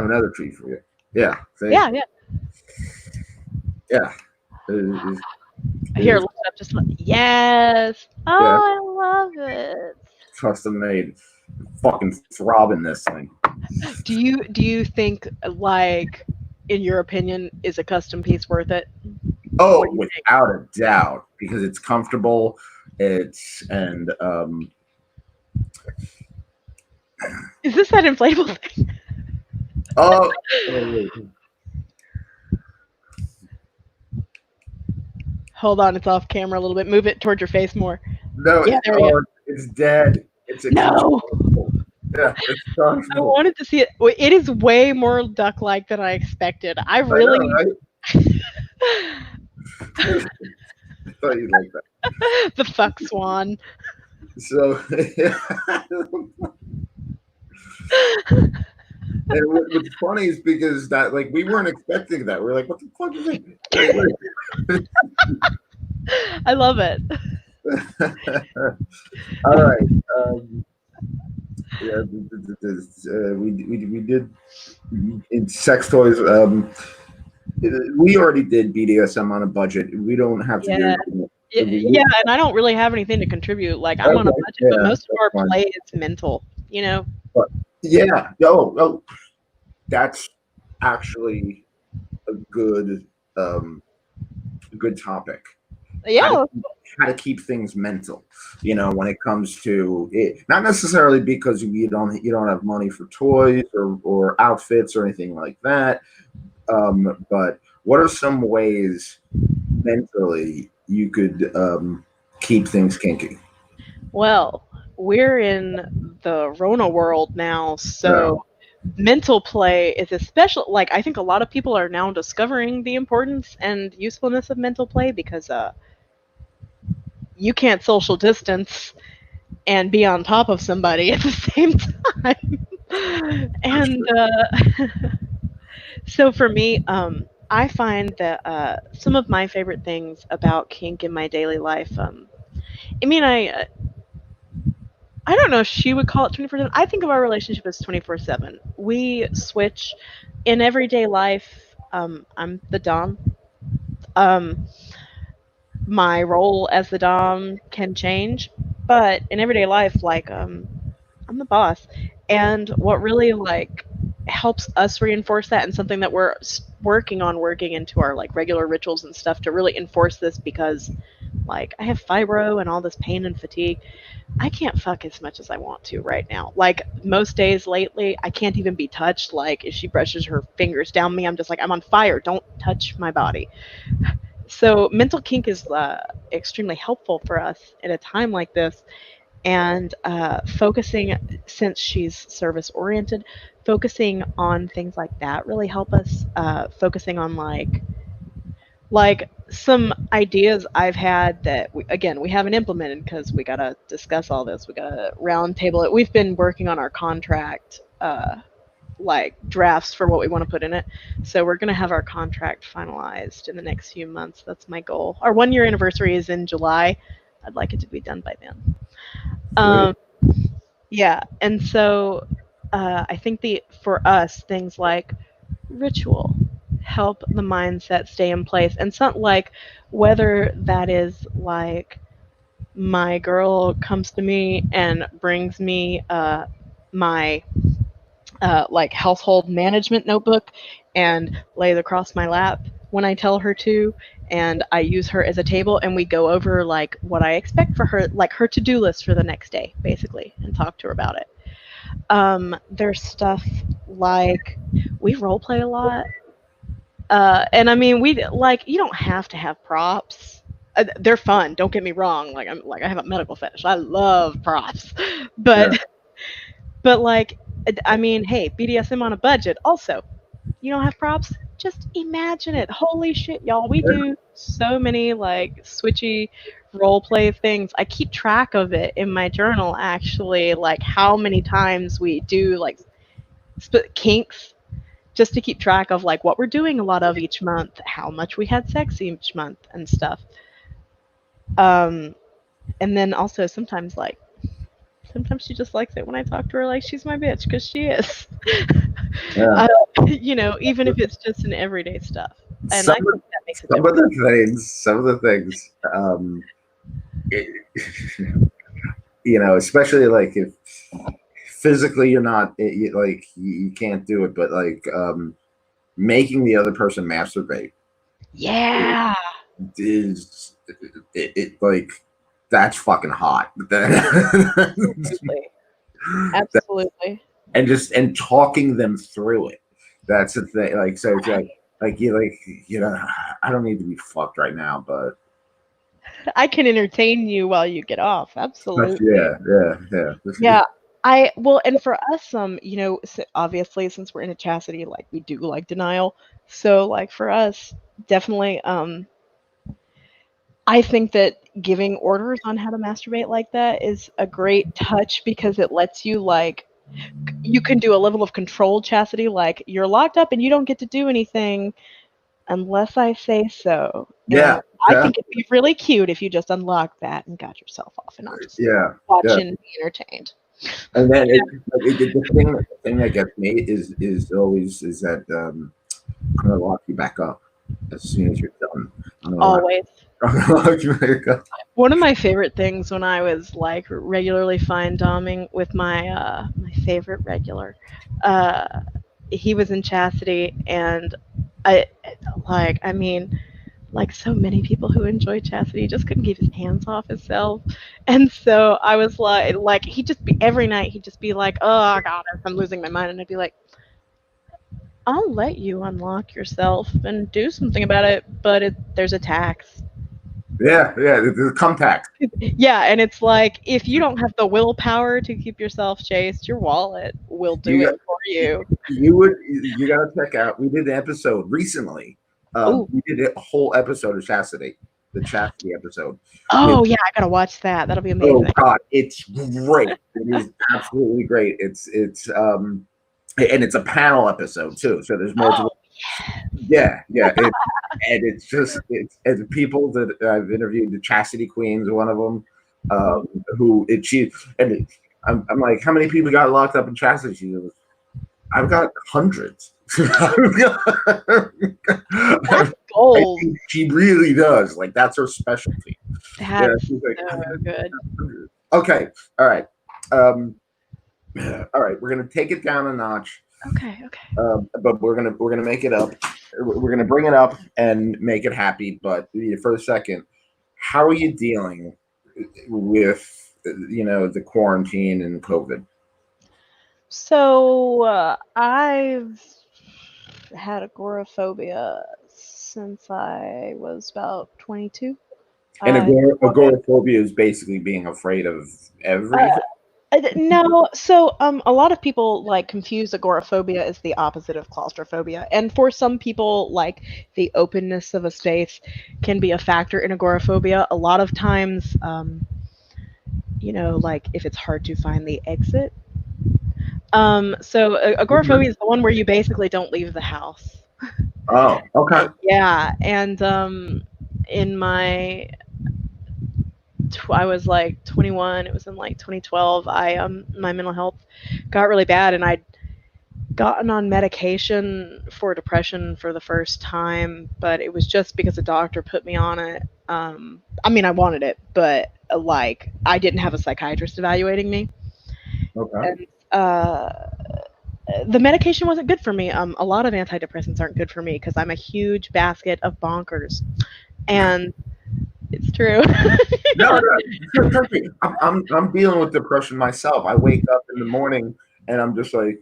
have another treat for you. Yeah. Yeah, yeah. Yeah. Here, look it up. Yes. Yeah. Oh, I love it. Custom made. Fucking throbbing this thing. Do you think, like, in your opinion, is a custom piece worth it? Oh, What do you think? without a doubt, because it's comfortable. Is this that inflatable thing? Oh, Hold on, it's off camera a little bit. Move it towards your face more. no, Yeah, there we go. it's dead. It's No. yeah, it's I comfortable. wanted to see it. It is way more duck-like than I expected. I I really. know, right? I thought you'd like that. The fuck swan. So, and what's funny is because that, like, we weren't expecting that. We're like, what the fuck is it? I love it. All right. Yeah, we did in sex toys. We already did BDSM on a budget. We don't have to Yeah. do. Yeah, and I don't really have anything to contribute. Like, I'm on a Okay, budget, but yeah, most of our that's fine. play is mental, you know? But yeah, oh, that's actually a good topic. Yeah. How to keep things mental, when it comes to it. Not necessarily because you don't have money for toys or outfits or anything like that. But what are some ways mentally you could keep things kinky? Well, we're in the Rona world now, No. so mental play is especially like I think a lot of people are now discovering the importance and usefulness of mental play because you can't social distance and be on top of somebody at the same time. And so for me, I find that some of my favorite things about kink in my daily life. I mean, I don't know if she would call it 24/7. I think of our relationship as 24/7. We switch in everyday life. I'm the dom. Um, my role as the dom can change, but in everyday life, like I'm the boss. And what really like helps us reinforce that and something that we're working into our like regular rituals and stuff to really enforce this because like I have fibro and all this pain and fatigue. I can't fuck as much as I want to right now. Like most days lately, I can't even be touched. Like if she brushes her fingers down me, I'm just like I'm on fire. Don't touch my body. So mental kink is extremely helpful for us at a time like this and focusing since she's service oriented focusing on things like that really help us focusing on like some ideas I've had that again we haven't implemented because we gotta discuss all this, we gotta round table it. We've been working on our contract like drafts for what we want to put in it, so we're going to have our contract finalized in the next few months. That's my goal. Our 1 year anniversary is in July. I'd like it to be done by then. Sweet. um, Yeah, and so I think the for us things like ritual help the mindset stay in place, and something like whether that is like my girl comes to me and brings me my like household management notebook and lays across my lap when I tell her to, and I use her as a table and we go over like what I expect for her, like her to-do list for the next day basically, and talk to her about it. There's stuff like we role play a lot. And I mean, we like you don't have to have props. They're fun. Don't get me wrong. Like I'm like I have a medical fetish. I love props, but Yeah. but like I mean, hey, BDSM on a budget. Also, you don't have props. Just imagine it. Holy shit, y'all. We do so many like switchy role play things. I keep track of it in my journal actually, like how many times we do like kinks just to keep track of like what we're doing a lot of each month, how much we had sex each month and stuff. Um, and then also sometimes she just likes it when I talk to her like she's my bitch because she is. Yeah. Even if it's just an everyday stuff, and I Some think of, that makes a some of difference. the things, it, especially like if physically you're not, like you can't do it, but like making the other person masturbate Yeah, is like that's fucking hot. absolutely, absolutely. And talking them through it. That's the thing. Like so, it's Right. like I don't need to be fucked right now, I can entertain you while you get off. but Absolutely. yeah. Yeah. I well, and for us, obviously, since we're into chastity, like we do like denial. So, like for us, definitely, I think that giving orders on how to masturbate like that is a great touch because it lets you like you can do a level of controlled chastity, like you're locked up and you don't get to do anything unless I say so. Yeah, And I yeah, think it'd be really cute if you just unlocked that and got yourself off and not just yeah, watch yeah. and be entertained. And then the thing that gets me is always is that I'm gonna lock you back up as soon as you're done. I'm gonna lock, Always. I'm gonna lock you back up. One of my favorite things when I was like regularly fine doming with my favorite regular, uh, he was in chastity, and I I mean, like so many people who enjoy chastity, he just couldn't keep his hands off himself, and so I was like he'd just be every night he'd just be like, oh god, I'm losing my mind, and I'd be like, I'll let you unlock yourself and do something about it, but there's a tax. Yeah. The contact. Yeah, and it's like if you don't have the willpower to keep yourself chaste, your wallet will do You it got for you. You gotta check out. We did an episode recently. Oh, We did a whole episode of Chastity, the Chastity episode. With oh yeah, I gotta watch that. That'll be oh amazing. god, it's great. It is absolutely great. It's and it's a panel episode too. So there's Oh, multiple. Yeah, yeah. And it's just it's and the people that I've interviewed, the Chastity Queen's one of them. Who it she and it, I'm like, how many people got locked up in chastity? She goes, I've got hundreds. that's I gold. think she really does. Like that's her specialty. Yeah, That's she's like, so good. okay, all right, um, all right. We're gonna take it down a notch, Okay, okay. but we're gonna make it up. We're gonna bring it up and make it happy. But for a second, how are you dealing with the quarantine and COVID? So I've had agoraphobia since I was about 22. And I agoraphobia is basically being afraid of everything. no, so a lot of people like confuse agoraphobia as the opposite of claustrophobia, and for some people, like the openness of a space can be a factor in agoraphobia. A lot of times, like if it's hard to find the exit. So agoraphobia is the one where you basically don't leave the house. Oh, okay. Yeah, and in I was like 21. It was in like 2012. My mental health got really bad, and I'd gotten on medication for depression for the first time, but it was just because a doctor put me on it. I mean, I wanted it, but like I didn't have a psychiatrist evaluating me, Okay. and the medication wasn't good for me. A lot of antidepressants aren't good for me because I'm a huge basket of bonkers, and it's true. No, no, trust me. I'm dealing with depression myself. I wake up in the morning and I'm just like,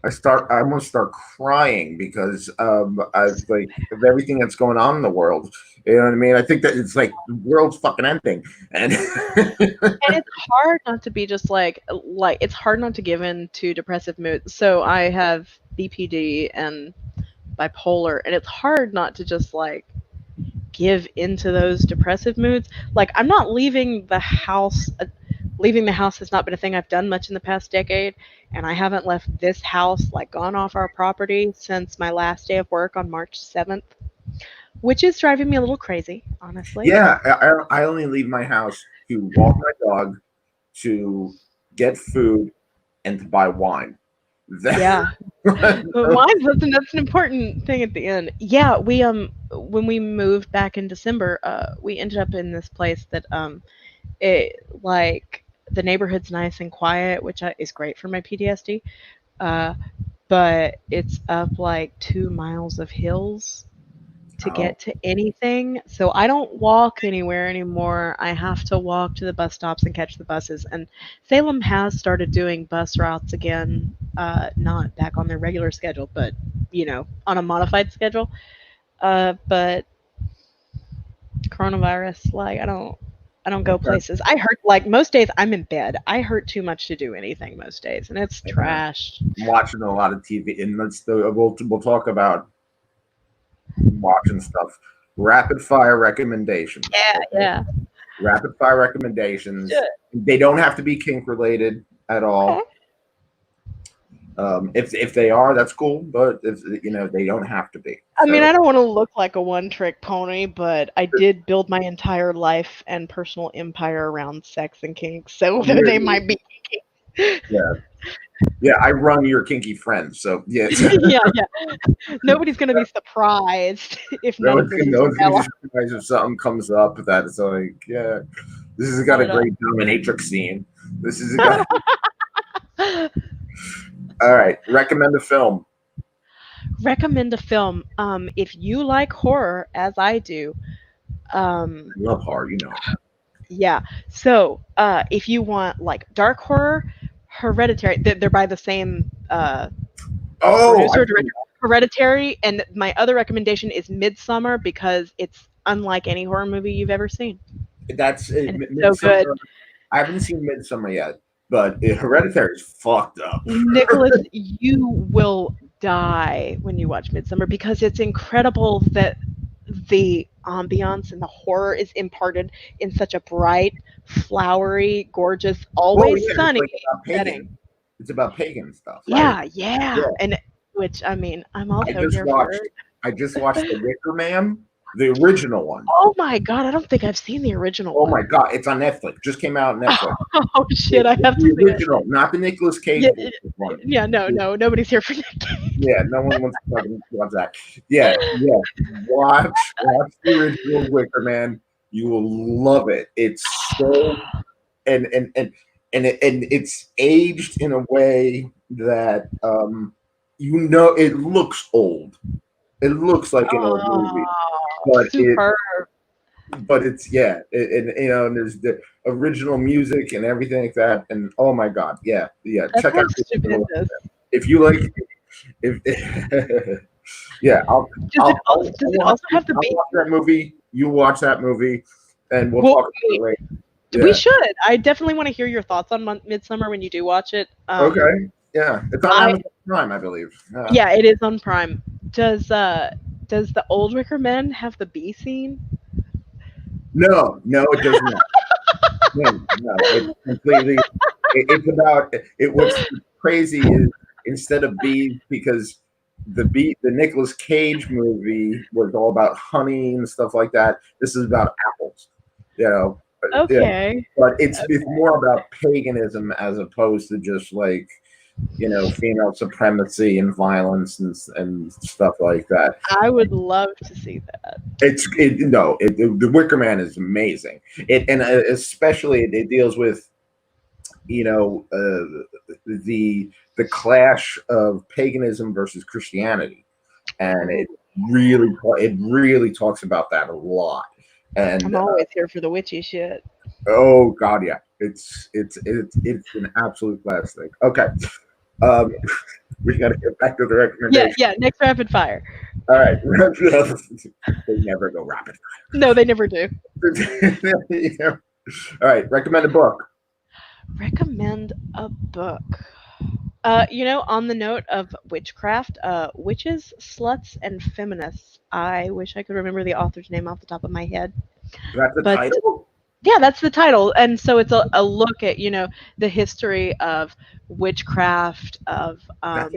I almost start crying because I like of everything that's going on in the world. You know what I mean? I think that it's like the world's fucking ending, and And it's hard not to be just like it's hard not to give in to depressive moods. So I have BPD and bipolar, and it's hard not to just like give into those depressive moods. Like I'm not leaving the house. Leaving the house has not been a thing I've done much in the past decade, and I haven't left this house, like gone off our property, since my last day of work on March 7th, which is driving me a little crazy, honestly. yeah, I only leave my house to walk my dog, to get food, and to buy wine. That, Yeah. But wine, that's an important thing at the end. Yeah, we when we moved back in December, we ended up in this place that it like the neighborhood's nice and quiet, which is great for my PTSD. Uh, but it's up like 2 miles of hills to oh, get to anything. So I don't walk anywhere anymore. I have to walk to the bus stops and catch the buses. And Salem has started doing bus routes again, not back on their regular schedule, but on a modified schedule. But coronavirus, like I don't go okay. places. I hurt like most days I'm in bed. I hurt too much to do anything most days, and it's Yeah. trash. I'm watching a lot of TV, and we'll talk about watching stuff. Rapid fire recommendations. Yeah, Okay? yeah. Rapid fire recommendations. Shit. They don't have to be kink related at Okay. all. If they are, that's cool. But if they don't have to be. I mean, So I don't want to look like a one-trick pony, but I did build my entire life and personal empire around sex and kink, so they might be kinky. yeah, yeah. I run your kinky friends. So yeah, Yeah, yeah. Nobody's gonna be surprised if no none of one's this gonna, is no one's gonna vanilla. be surprised if something comes up that's like, yeah, this has got Not a at all. great dominatrix scene. This has got. All right, recommend a film. Recommend a film. If you like horror, as I do, um, I love horror, yeah. So, if you want like dark horror, Hereditary, they're by the same Oh, producer, director. Hereditary, and my other recommendation is Midsummer because it's unlike any horror movie you've ever seen, that's it. and it's so good. Midsummer. I haven't seen Midsummer yet. but Hereditary is fucked up. Nicholas, you will die when you watch Midsummer because it's incredible that the ambiance and the horror is imparted in such a bright, flowery, gorgeous, Well, always yeah, it's sunny like about setting. pagan. It's about pagan stuff, right? Yeah, yeah. Yeah. And which I mean, I'm I also just here for watched. it. I just watched The Wicker Man, the original one. Oh my god, I don't think I've seen the original Oh my one. god, it's on Netflix. Just came out on Netflix. Oh shit, I have to The see it. original, not the Nicolas Yeah, Cage one. yeah, no, no, nobody's here for Nick Cage. Yeah, no one wants to fucking watch that. Yeah, yeah. Watch the original Wicker Man. You will love it. It's so and it's aged in a way that it looks old. It looks like an old movie, Oh, but super. it's and and there's the original music and everything like that. And oh my god, yeah, yeah. That Check out sounds stupendous. if you like if yeah, Does it also have the I'll beat? watch that movie. You watch that movie, and we'll Well, talk about it later. we Yeah. should. I definitely want to hear your thoughts on Midsummer when you do watch it. Okay. Yeah, it's on I Amazon Prime, I believe. yeah, it is on Prime. Does the old Wicker Man have the bee scene? No, no, it does not. No, it's completely. It's about it. What's crazy is instead of bees, because the Nicolas Cage movie was all about honey and stuff like that. This is about apples. You know, yeah, Okay. but it's more about paganism as opposed to just like female supremacy and violence and stuff like that. I would love to see that. The Wicker Man is amazing. Especially it deals with the clash of paganism versus Christianity, and it really talks about that a lot. And I'm always here for the witchy shit. oh god, yeah, it's an absolute classic. Okay, um, we got to get back to the Yeah, recommendation. yeah. Next rapid fire. All right, they never go rapid. No, they never do. All right, recommend a book. Recommend a book. On the note of witchcraft, witches, sluts, and feminists. I wish I could remember the author's name off the top of my head. That's the But title. yeah, that's the title. And so it's a look at, the history of witchcraft, of, like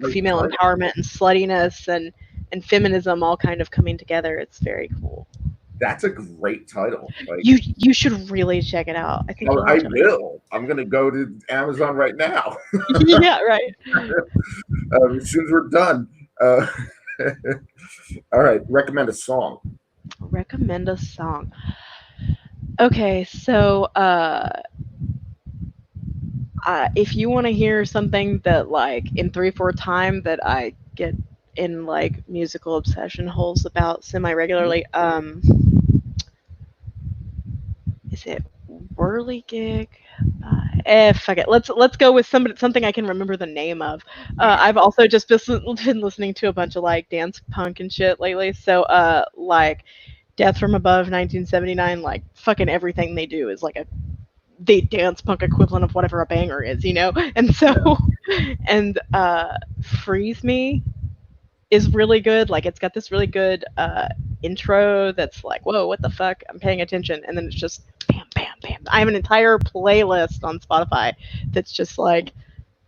Great female title. empowerment and sluttiness and feminism all kind of coming together. It's very cool. That's a great title. Like, You should really check it out. I think you'll I enjoy it. will. I'm gonna go to Amazon right now. Yeah, right. As soon as we're done. All right, recommend a song. Recommend a song. Okay, so if you want to hear something that like in 3/4 time that I get in like musical obsession holes about semi regularly, is it Whirligig? Fuck it. Let's go with something I can remember the name of. I've also just been listening to a bunch of like dance punk and shit lately. So like Death from Above 1979, like fucking everything they do is like the dance punk equivalent of whatever a banger is, And so and Freeze Me is really good. Like it's got this really good intro that's like, whoa, what the fuck? I'm paying attention, and then it's just bam, bam, bam. I have an entire playlist on Spotify that's just like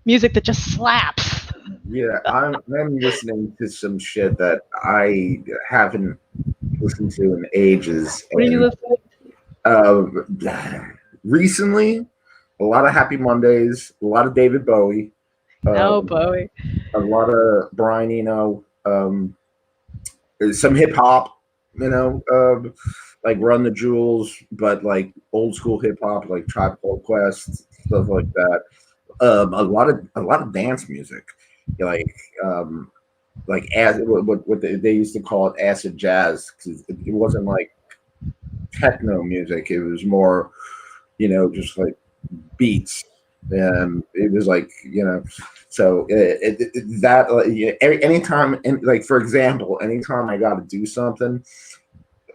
music that just slaps. Yeah, I'm listening to some shit that I haven't listened to in ages. What are you listening Recently, a lot of Happy Mondays, a lot of David Bowie, to? Oh, Bowie. a lot of Brian Eno, some hip hop, like Run the Jewels, but like old school hip hop, like Tribe Called Quest, stuff like that. A lot of dance music, like what they used to call it acid jazz, because it wasn't like techno music. It was more, just like beats. It was like, so anytime, and like, for example, anytime I got to do something,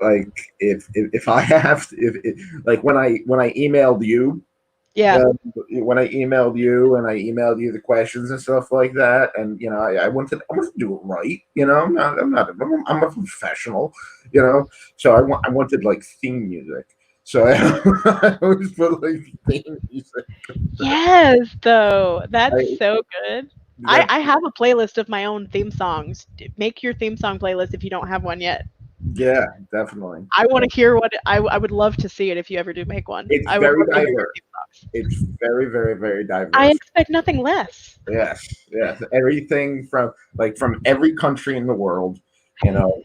like if I have to, like when I emailed you Yeah. When I emailed you and I emailed you the questions and stuff like that, and I wanted to do it right. I'm a professional. So I wanted like theme music. So I always put like theme music. Yes, though. That's I so good. that I have a playlist of my own theme songs. Make your theme song playlist if you don't have one yet. Yeah, definitely. I want to hear what I would love to see it if you ever do make one. It's I would very love to hear your diverse. theme songs. It's very, very, very I diverse. expect nothing less. Yes, yes. Everything from every country in the world. You know,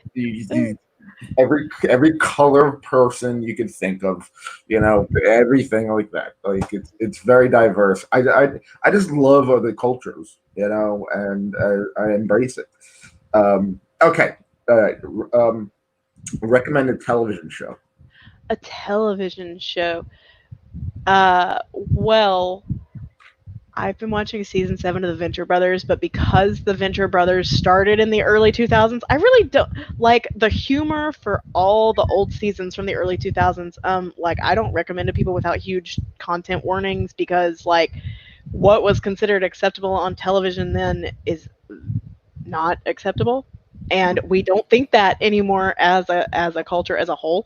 every color of person you could think of. Everything like that. Like it's very diverse. I just love other cultures. And I embrace it. Okay. Uh, um, recommended television show. A television show. Well, I've been watching season 7 of the Venture Brothers, but because the Venture Brothers started in the early 2000s, I really don't like the humor for all the old seasons from the early 2000s. Like I don't recommend to people without huge content warnings because like what was considered acceptable on television then is not acceptable, and we don't think that anymore as a culture as a whole.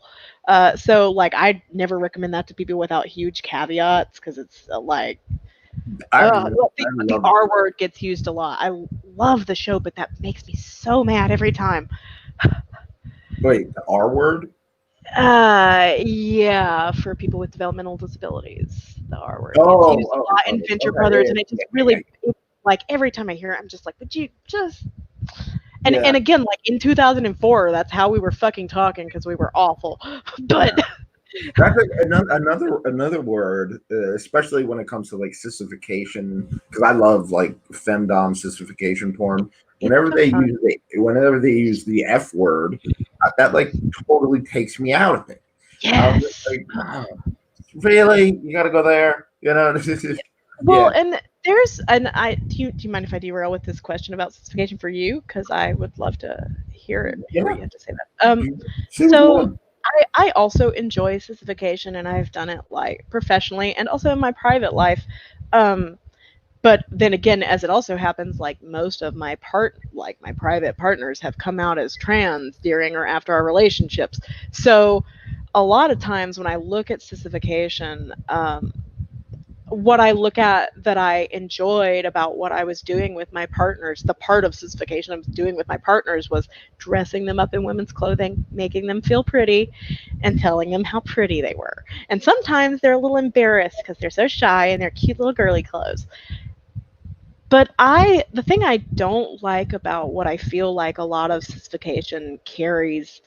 So like I never recommend that to people without huge caveats because it's like well, I the love it. R word gets used a lot. I love the show, but that makes me so mad every time. Wait, the R word? Yeah, for people with developmental disabilities, the R word gets Oh, used a oh, lot in oh, Venture okay, yeah, Brothers, and it just yeah, really, like every time I hear it, I'm just like, would you just? yeah. And again, like in 2004, that's how we were fucking talking because we were awful. But Yeah. That's another word, especially when it comes to like sissification, because I love like femdom sissification porn. it's so fun. Whenever they use the F word, that like totally takes me out of it. I'm just Yes. like, oh, really, you got to go there, Well, yeah, and there's and I do you mind if I derail with this question about certification for you? Because I would love to hear what yeah. you have to say about. Say what you So want. I also enjoy certification, and I've done it like professionally and also in my private life. Um, but then again, as it also happens, like most of my private partners have come out as trans during or after our relationships. So a lot of times when I look at sissification, what I look at that I enjoyed about what I was doing with my partners, the part of sissification I was doing with my partners was dressing them up in women's clothing, making them feel pretty, and telling them how pretty they were. And sometimes they're a little embarrassed because they're so shy in their cute little girly clothes. But the thing I don't like about what I feel like a lot of sissification carries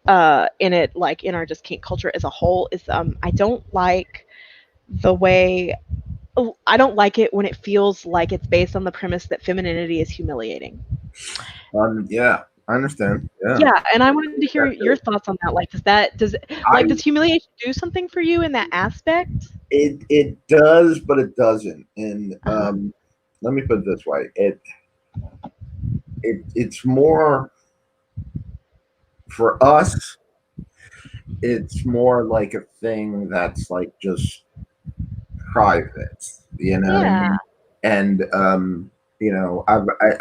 in it, like in our just kink culture as a whole, is I don't like the way I don't like it when it feels like it's based on the premise that femininity is humiliating. Yeah, I understand. Yeah, Yeah, and I wanted to hear that's your thoughts on that. Like, does I humiliation do something for you in that aspect? it does, but it doesn't. And Uh huh. let me put it this way: it's more for us. It's more like a thing that's like just private. You know what I Yeah. mean? And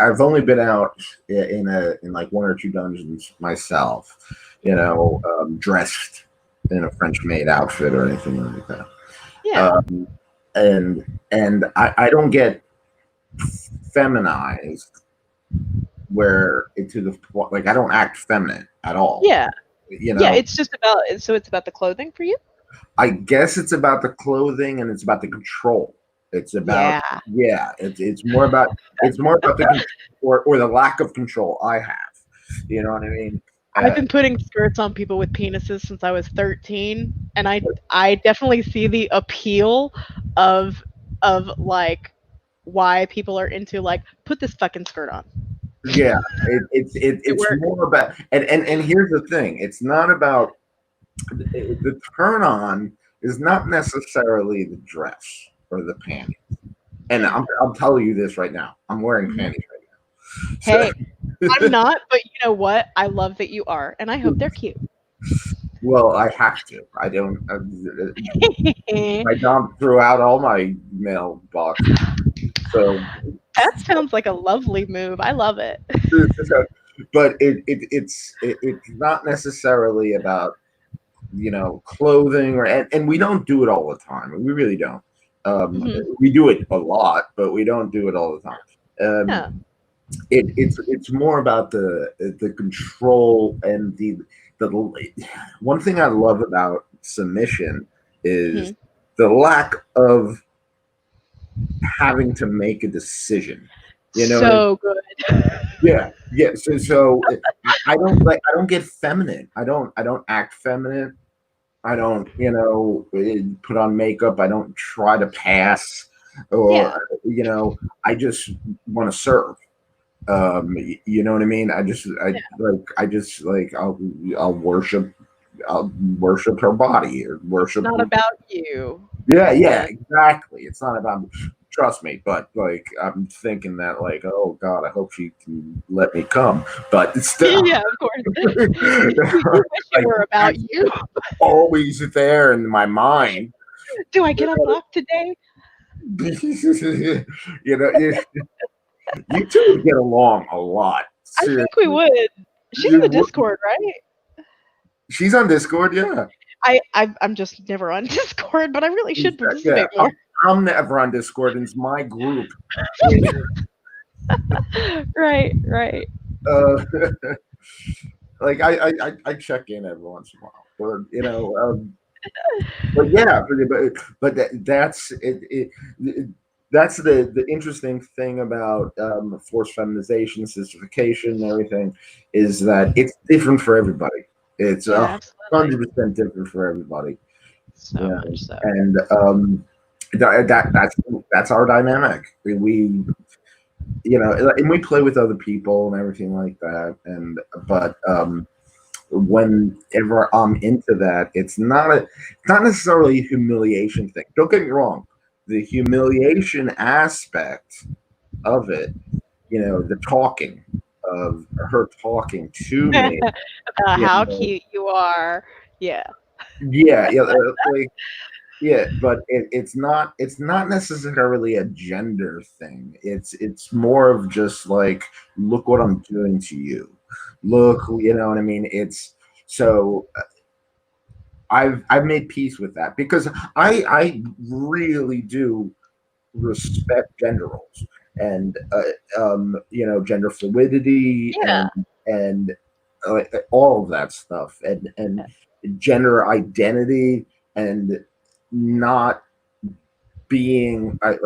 I've only been out in like one or two dungeons myself. Dressed in a French maid outfit or anything like that. Yeah. Um, and I don't get feminized where to the like I don't act feminine at all. Yeah. You Yeah. know, It's about the clothing for you. I guess it's about the clothing and it's about the control. It's about Yeah. yeah, it's more about the control or the lack of control I have. You know what I mean? I've Uh, been putting skirts on people with penises since I was 13, and I definitely see the appeal of like why people are into like put this fucking skirt on. yeah, It it's works. more about and here's the thing: it's not about the turn on is not necessarily the dress or the panties. And Yeah. I'll tell you this right now: I'm wearing Mhm. panties right now. Hey, So I'm not, but you know what? I love that you are, and I hope they're cute. Well, I have to. I don't. That My dog threw out all my mailboxes, so. sounds like a lovely move. I love it. But it's not necessarily about clothing and we don't do it all the time. We really don't. Hmm. We do it a lot, but we don't do it all the time. Yeah. It's more about the control and the one thing I love about submission is Hmm. the lack of having to make a decision. You know what I So good. Yeah, yeah. I don't get feminine. I don't act feminine. I don't put on makeup. I don't try to pass, or Yeah. I just want to serve. You know what I mean? I just like I'll worship her body or It's worship. not about you. Yeah, yeah, And exactly. It's not about trust me, but like I'm thinking that like, oh God, I hope she can let me come. But it's still yeah, of course. You wish it like were about that's you. always there in my mind. Do I get unlocked today? you you two would get along a lot. I think we Seriously. would. She's in You the would- Discord, right? She's on Discord, yeah. I'm just never on Discord, but I really should Yeah. participate more. I'm never on Discord, and it's my group. Right, right. uh, like I check in every once in a while, or but yeah, that's that's the interesting thing about forced feminization, sissification, and everything is that it's different for everybody. It's Yeah, a absolutely. 100% different for everybody. So much so. And that's our dynamic. We and we play with other people and everything like that. And but whenever I'm into that, it's not necessarily a humiliation thing. Don't get me wrong. The humiliation aspect of it, the talking of her talking to me, About you how know, cute you are. Yeah. yeah, yeah, like yeah, but it's not necessarily a gender thing. It's more of just like look what I'm doing to you. Look, you know what I mean? It's so I've made peace with that because I really do respect gender roles and gender fluidity Yeah. and all of that stuff and gender identity and not being I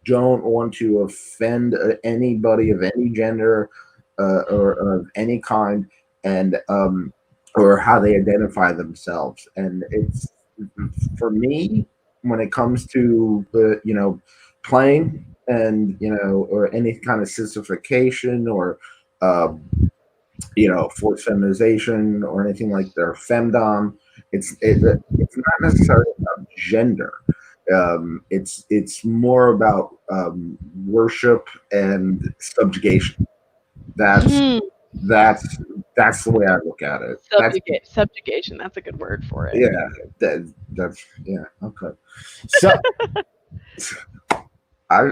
don't want to offend anybody of any gender or of any kind and or how they identify themselves and it's for me when it comes to the playing and or any kind of sissification or um, forced feminization or anything like their femdom. It's not necessarily about gender. It's more about worship and subjugation. That's Hmm. that's that's the way I look at it. Subjugation. That's a good word for it. Yeah, that's yeah, okay. So I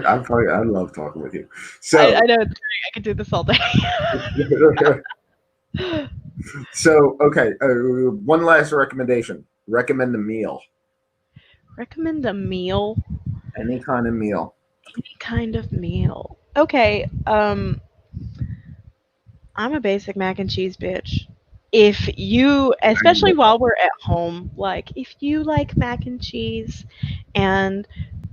love talking with you. I So know it's great. I could do this all day. so okay, one last recommendation. Recommend a meal, Recommend a meal. any kind of meal. Any kind of meal. Okay. I'm a basic mac and cheese bitch. If you, especially while we're at home, like if you like mac and cheese, and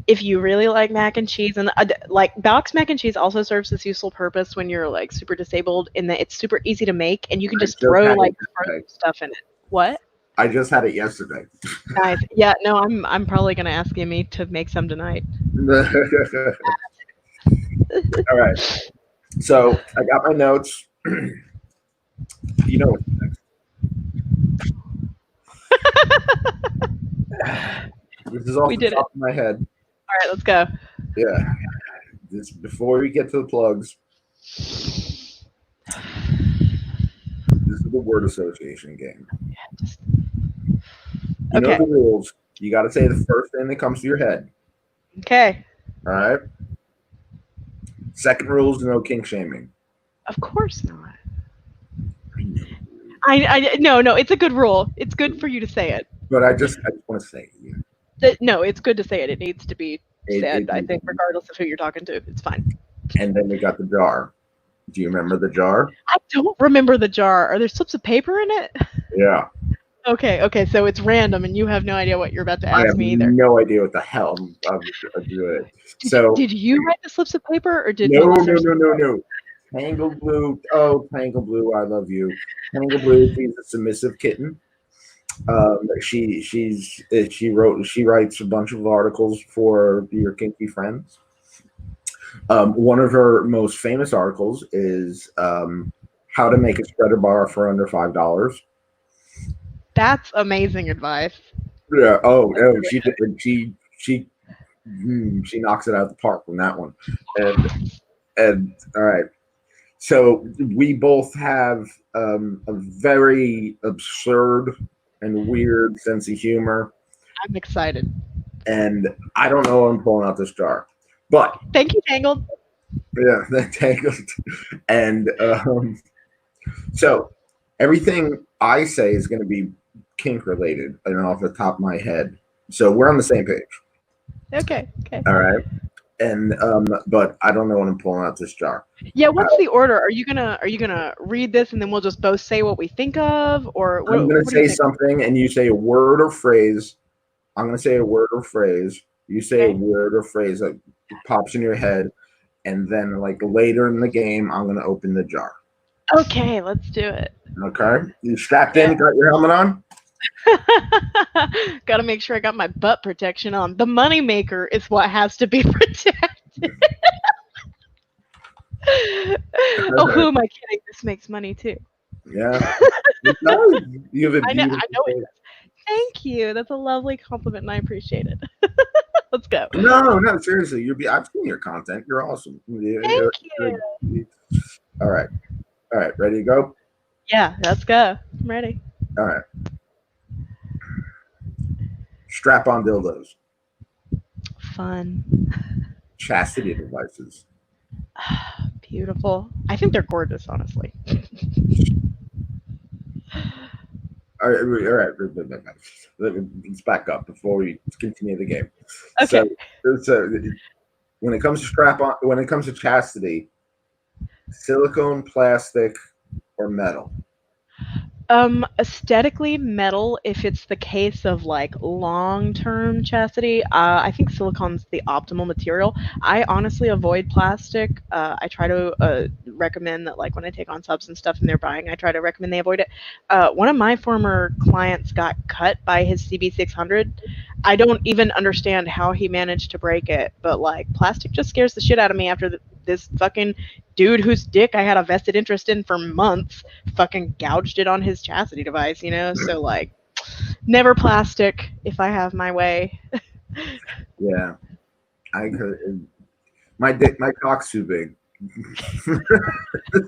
if you really like mac and cheese, and like box mac and cheese also serves this useful purpose when you're like super disabled, in that it's super easy to make, and you can I just just throw had it like frozen yesterday. stuff in it. What? I just had it yesterday. Nice. Yeah. No, I'm probably gonna ask Amy to make some tonight. All right. So I got my notes. You know what's next. This is off We the did it. top of my head. All right, let's go. Yeah. This before we get to the plugs. This is the word association game. Just, You know okay. the rules. You got to say the first thing that comes to your head. Okay. All right. Second rule is no kink shaming. Of course not. I know. No, it's a good rule. It's good for you to say it. But I just want to say, No, it's good to say it. It needs to be said, I it, think, regardless of who you're talking to. It's fine. and then we got the jar. Do you remember the jar? I don't remember the jar. Are there slips of paper in it? Yeah. Okay, so it's random and you have no idea what you're about to I ask have me either. no idea what the hell I'm doing. Did, So did you write the slips of paper or did no, Melissa no, or no, somebody no, else? no. Tangle Blue. Oh, Tangle Blue, I love you. Tangle Blue, she's a submissive kitten. She writes a bunch of articles for your kinky friends. One of her most famous articles is how to make a spreader bar for under $5. That's amazing advice. Yeah. Oh, oh, she knocks it out of the park on that one. And all right. So we both have a very absurd and weird sense of humor, I'm excited. and I don't know when I'm pulling out this jar, but Thank you, Tangled. yeah, that tangled. And so everything I say is going to be kink related, and off the top of my head. So we're on the same page. Okay. All right. And but I don't know when I'm pulling out this jar. Yeah, what's the order? Are you gonna read this and then we'll just both say what we think of, or I'm going to what do you say think? something, and you say a word or phrase. I'm going to say a word or phrase. You say a Okay. word or phrase that pops in your head, and then like later in the game, I'm going to open the jar. Okay, let's do it. Okay, you strapped Yeah. in, got your helmet on. Gotta make sure I got my butt protection on. The money maker is what has to be protected. Oh, who am I kidding? This makes money too. Yeah, it does. You have a I beautiful know it face. does. Thank you. That's a lovely compliment and I appreciate it. Let's go. No, no, seriously, I've seen your content. You're awesome. Thank you. All right, all right, ready to go? Yeah, let's go. I'm ready. All right, strap on dildos, Fun. chastity devices, Beautiful. I think they're gorgeous, honestly. all right. Let's back up before we continue the game. Okay. So when it comes to chastity, silicone, plastic, or metal. Aesthetically metal if it's the case of like long-term chastity. I think silicone's the optimal material. I honestly avoid plastic. I try to recommend that like when I take on subs and stuff and they're buying, I try to recommend they avoid it. One of my former clients got cut by his CB600. I don't even understand how he managed to break it, but like plastic just scares the shit out of me after this fucking dude whose dick I had a vested interest in for months fucking gouged it on his chastity device, you know? So like never plastic if I have my way. Yeah, I could. My cock's too big.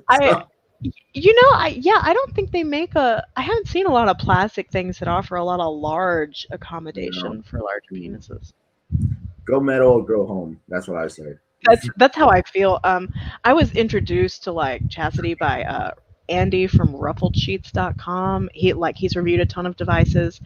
I So, I don't think they make I haven't seen a lot of plastic things that offer a lot of large you know, accommodation for large penises. go metal or go home. That's what I say. That's how I feel. I was introduced to like chastity by Andy from ruffledsheets.com. He's reviewed a ton of devices.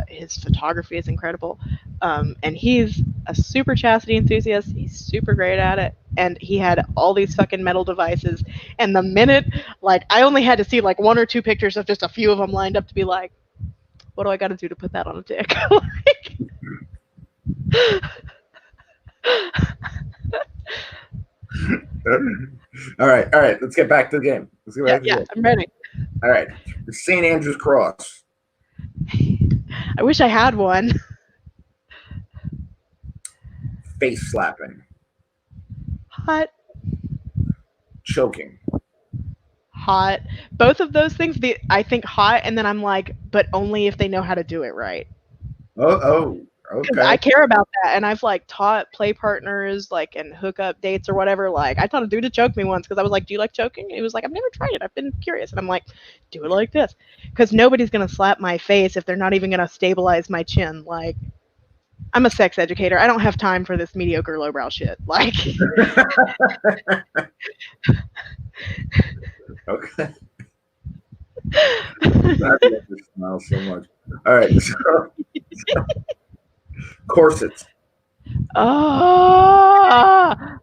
His photography is incredible. And he's a super chastity enthusiast. He's super great at it. And he had all these fucking metal devices. And the minute, like, I only had to see like one or two pictures of just a few of them lined up to be like, what do I got to do to put that on a dick? Like, All right. Let's get back to the game. Let's get back to the yeah, game. I'm ready. All right, the St. Andrew's Cross, I wish I had one. face slapping, Hot. choking. Hot. Both of those things, I think hot, and then I'm like, but only if they know how to do it right. Oh, 'Cause Okay. I care about that, and I've, like, taught play partners, like, and hookup dates or whatever, like, I taught a dude to choke me once because I was like, "Do you like choking?" And he was like, "I've never tried it, I've been curious." And I'm like, "Do it like this, because nobody's gonna slap my face if they're not even gonna stabilize my chin, like, I'm a sex educator, I don't have time for this mediocre lowbrow shit, like." Okay. I love your smile so much. All right. So, corsets. Ah!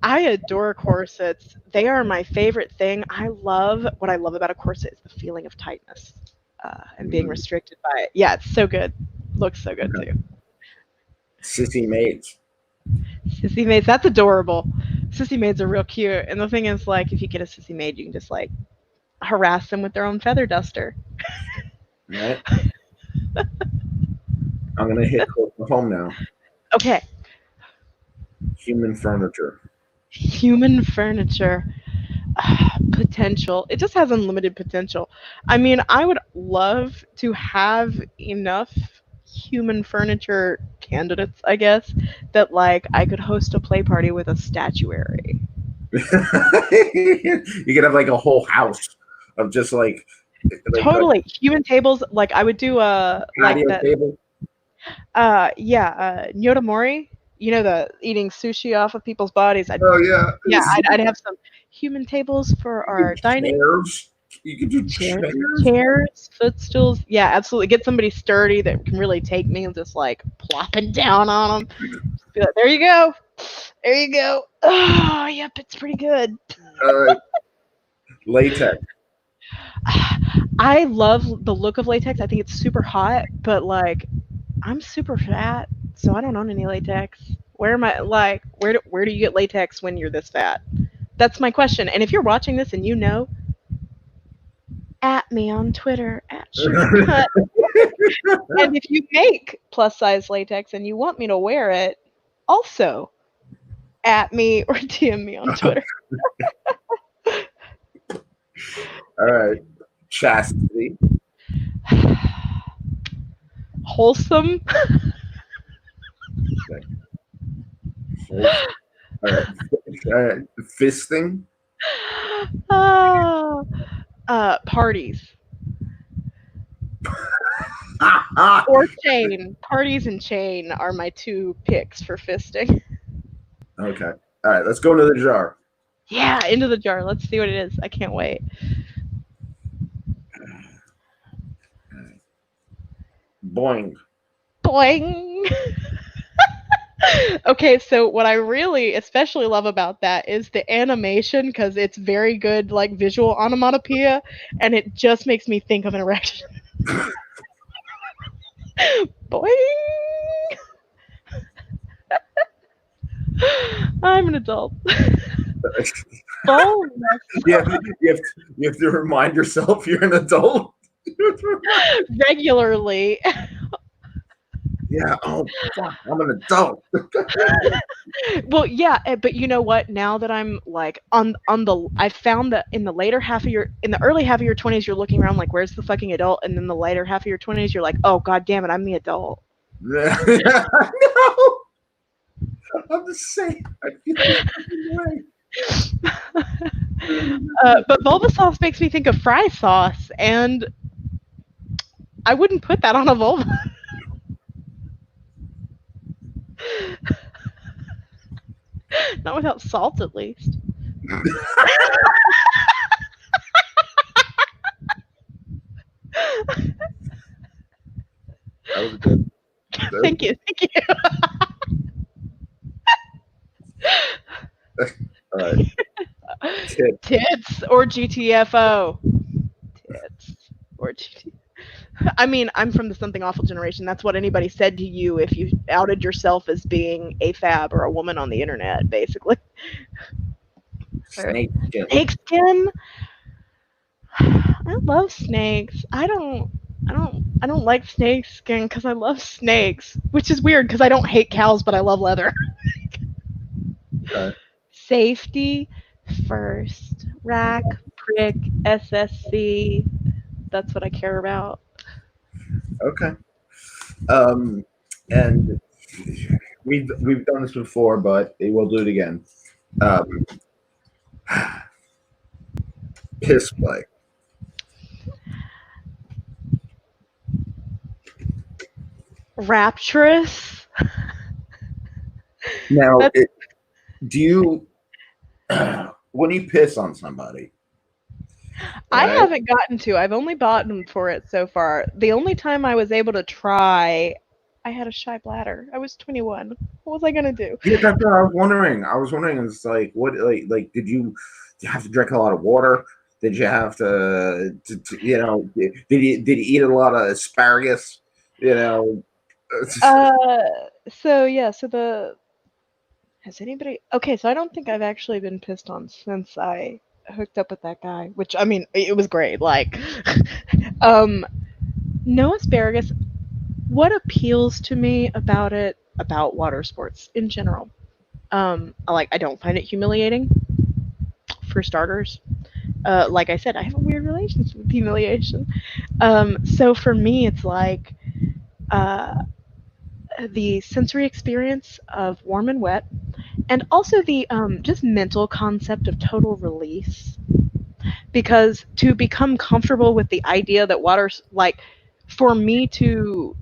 I adore corsets. They are my favorite thing. What I love about a corset is the feeling of tightness, and being Mm, restricted by it. Yeah, it's so good. Looks so good okay. too. Sissy maids. Sissy maids, that's adorable. Sissy maids are real cute. And the thing is, like, if you get a sissy maid, you can just like harass them with their own feather duster. Right. I'm gonna hit close to home now. Okay, Human furniture. human furniture. Potential. It just has unlimited potential. I mean, I would love to have enough human furniture candidates, I guess, that like I could host a play party with a statuary. You could have like a whole house of just like Totally. Human tables, like I would do like patio that table. yeah, Nyota Mori, you know, the eating sushi off of people's bodies. Oh yeah. Yeah, I'd have some human tables for You our could dining. chairs. You could do Chairs, chairs. chairs, footstools. Yeah, absolutely. Get somebody sturdy that can really take me and just like plopping down on them. Be like, there you go. There you go. Oh, yep, it's pretty good. Uh, latex. I love the look of latex. I think it's super hot, but like I'm super fat, so I don't own any latex. Where am I? Like, where do you get latex when you're this fat? That's my question. And if you're watching this and you know, at me on Twitter at SugarC. And if you make plus size latex and you want me to wear it, also at me or DM me on Twitter. All right. Chastity. Wholesome. Okay. Wholesome. All right. All right. Fisting. Ah, parties Ah, or chain. Parties and chain are my two picks for fisting. okay. All right. Let's go into the jar. Yeah, into the jar. Let's see what it is. I can't wait. Boing. Boing. Okay, so what I really especially love about that is the animation because it's very good, like visual onomatopoeia, and it just makes me think of an erection. Boing. I'm an adult. Bold You have to remind yourself you're an adult. regularly. Yeah. Oh, fuck. I'm an adult. Well, yeah, but you know what? Now that I'm like I found that in the early half of your 20s, you're looking around like, where's the fucking adult? And then the later half of your 20s, you're like, oh god damn it, I'm the adult. Yeah. No. I'm the same. I feel the same way. But vulva sauce makes me think of fry sauce, and I wouldn't put that on a vulva. Not without salt, at least. That was good. Thank you, thank you. All right. Tip. Tits or GTFO. Tits or GTFO. I mean, I'm from the something awful generation. That's what anybody said to you if you outed yourself as being a fab or a woman on the internet, basically. Snake skin. Snake skin. I love snakes. I don't like snake skin because I love snakes, which is weird because I don't hate cows, but I love leather. Okay. Safety first. Rack, prick, SSC. That's what I care about. Okay. Um, and we've done this before, but we'll do it again. Um, piss play. Rapturous. Now, That's do you when you piss on somebody, I right? haven't gotten to. I've only bought them for it so far. The only time I was able to try, I had a shy bladder. I was 21. What was I gonna do? Yeah, that's what I was wondering. I was wondering, it's like, what, did you have to drink a lot of water? Did you have did you eat a lot of asparagus? You know, Uh, so yeah, so the has anybody? Okay, so I don't think I've actually been pissed on since I hooked up with that guy. Which I mean, it was great. Like, um, no asparagus. What appeals to me about it, about water sports in general? I don't find it humiliating for starters. Like I said, I have a weird relationship with humiliation. So for me, it's like uh, the sensory experience of warm and wet, and also the just mental concept of total release. Because to become comfortable with the idea that water's like, for me to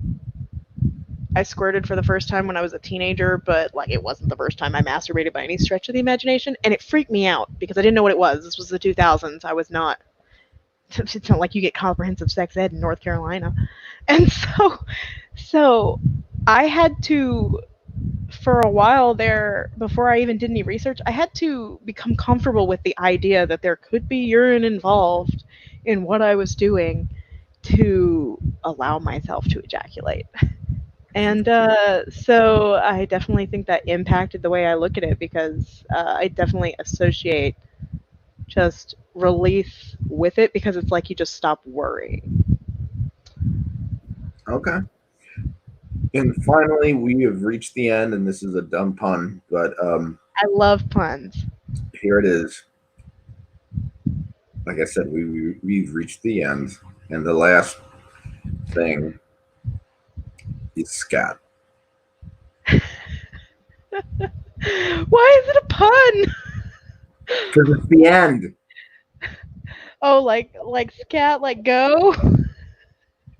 I squirted for the first time when I was a teenager, but like it wasn't the first time I masturbated by any stretch of the imagination, and it freaked me out because I didn't know what it was. This was the 2000s. I was not. It's not like you get comprehensive sex ed in North Carolina, and so I had to, for a while there, before I even did any research, I had to become comfortable with the idea that there could be urine involved in what I was doing to allow myself to ejaculate. And so I definitely think that impacted the way I look at it because I definitely associate just release with it because it's like you just stop worrying. okay. And finally, we have reached the end, and this is a dumb pun, but I love puns. here it is. Like I said, we've reached the end, and the last thing is scat. Why is it a pun? Because it's the end. Oh, like scat, like go.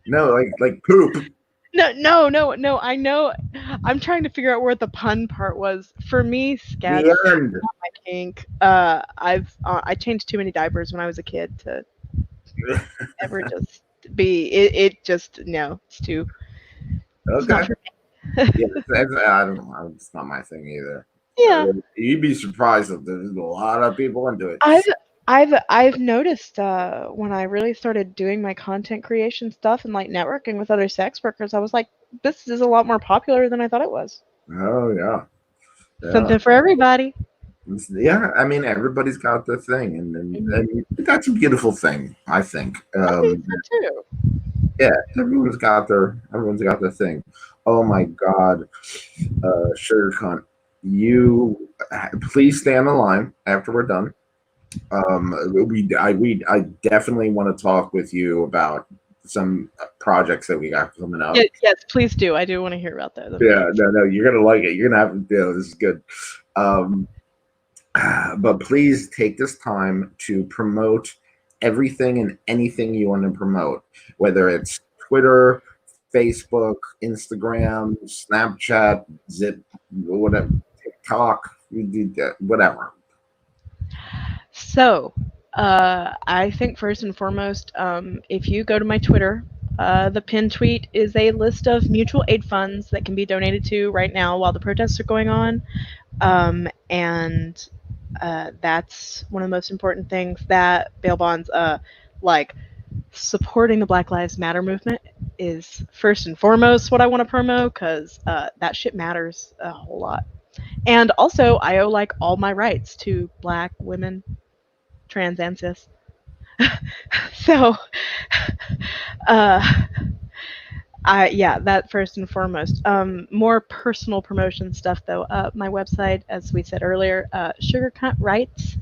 No, like poop. No, no, no, no. I know. I'm trying to figure out where the pun part was. For me, The scat's end. not my kink. I changed too many diapers when I was a kid to ever just be. It just no. It's too. It's Okay. not for Yeah, me. I don't know. It's not my thing either. Yeah, You'd be surprised if there's a lot of people into it. I've I've noticed when I really started doing my content creation stuff and like networking with other sex workers, I was like, this is a lot more popular than I thought it was. Oh yeah, yeah, Something for everybody. yeah. I mean, everybody's got their thing, Mhm. and that's a beautiful thing. I think. I think so too. Yeah, everyone's got their thing. Oh my God, sugar cunt, you please stay on the line after we're done. I definitely want to talk with you about some projects that we got coming up. Yes, yes, please do. I do want to hear about that. That'd be Yeah, interesting. no, you're gonna like it. You're gonna have to do this is good. Um, but please take this time to promote everything and anything you want to promote, whether it's Twitter, Facebook, Instagram, Snapchat, Zip, whatever, TikTok, whatever. So, I think first and foremost, if you go to my Twitter, the pinned tweet is a list of mutual aid funds that can be donated to right now while the protests are going on. And that's one of the most important things that bail bonds, like supporting the Black Lives Matter movement, is first and foremost what I want to promo because that shit matters a whole lot. And also, I owe like all my rights to Black women, trans, and cis. So, uh, yeah, that first and foremost. More personal promotion stuff though. My website, as we said earlier, sugarcutwrites,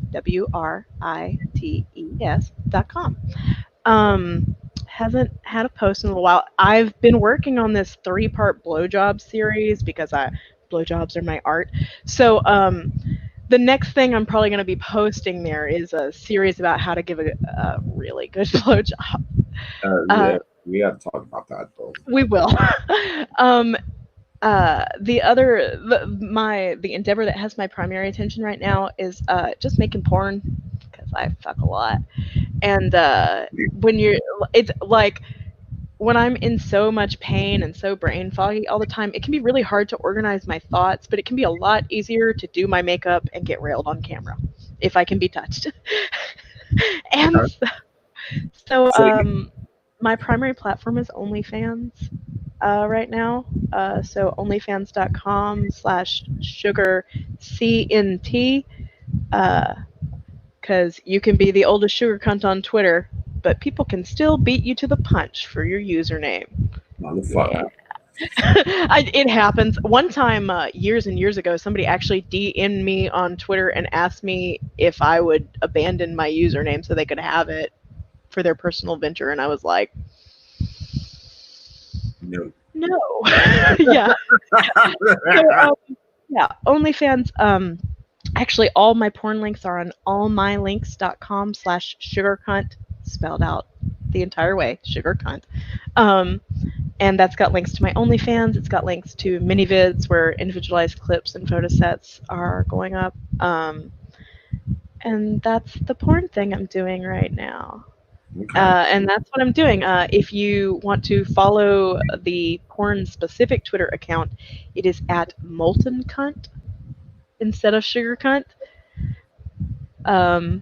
WRITES.com. hasn't had a post in a little while. I've been working on this 3-part blowjob series because I blowjobs are my art. So the next thing I'm probably going to be posting there is a series about how to give a really good blowjob. Uh, Yeah, we have to talk about that though. we will. um, the endeavor that has my primary attention right now is just making porn because I fuck a lot. And when you're, it's like when I'm in so much pain and so brain foggy all the time, it can be really hard to organize my thoughts, but it can be a lot easier to do my makeup and get railed on camera if I can be touched. and Okay. so, So my primary platform is OnlyFans right now. So onlyfans.com/sugarcnt. Because you can be the oldest sugar cunt on Twitter, but people can still beat you to the punch for your username. Yeah. motherfucker. It happens. One time, years and years ago, somebody actually DM'd me on Twitter and asked me if I would abandon my username so they could have it for their personal venture, and I was like, No. no. Yeah. So, yeah, OnlyFans. Actually, all my porn links are on allmylinks.com/sugarcunt, spelled out the entire way, sugarcunt. Um, and that's got links to my OnlyFans. It's got links to mini vids where individualized clips and photo sets are going up. And that's the porn thing I'm doing right now. Okay. And that's what I'm doing. If you want to follow the porn specific Twitter account, it is at molten cunt instead of sugar cunt. Um,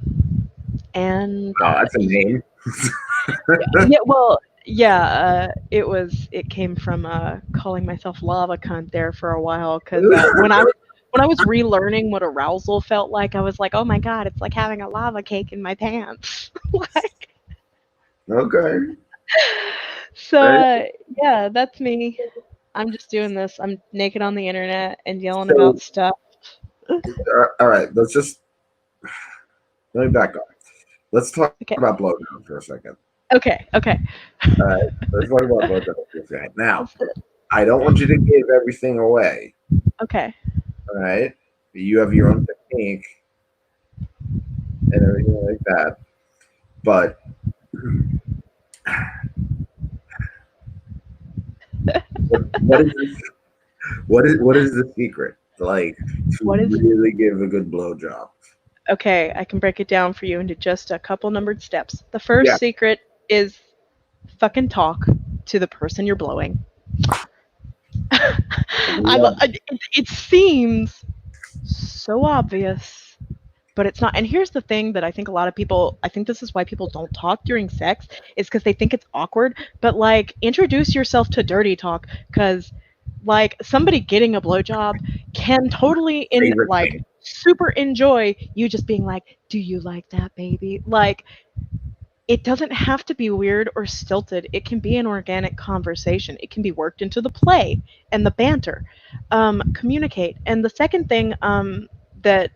and Wow, that's a name. yeah, well, yeah, it came from calling myself lava cunt there for a while because when I was relearning what arousal felt like, I was like, oh my god, it's like having a lava cake in my pants. Like, Okay. so Right. yeah, that's me. I'm just doing this. I'm naked on the internet and yelling So, about stuff. all right. Let me back up. Let's talk Okay, about blowjobs for a second. okay. All right. Let's talk about blowjobs for a second. Now, Let's do it. I don't want you to give everything away. Okay. All right. You have your own technique and everything like that. But what is this, what is the secret? Like to What is really give a good blowjob? Okay, I can break it down for you into just a couple numbered steps. The first Yeah. secret is fucking talk to the person you're blowing. Yeah. It seems so obvious, but it's not. And here's the thing that I think a lot of people, I think this is why people don't talk during sex, is because they think it's awkward. But like, introduce yourself to dirty talk, because like somebody getting a blowjob can totally Favorite thing. super enjoy you just being like, "Do you like that, baby?" Like, it doesn't have to be weird or stilted. It can be an organic conversation. It can be worked into the play and the banter. Communicate. And the second thing that,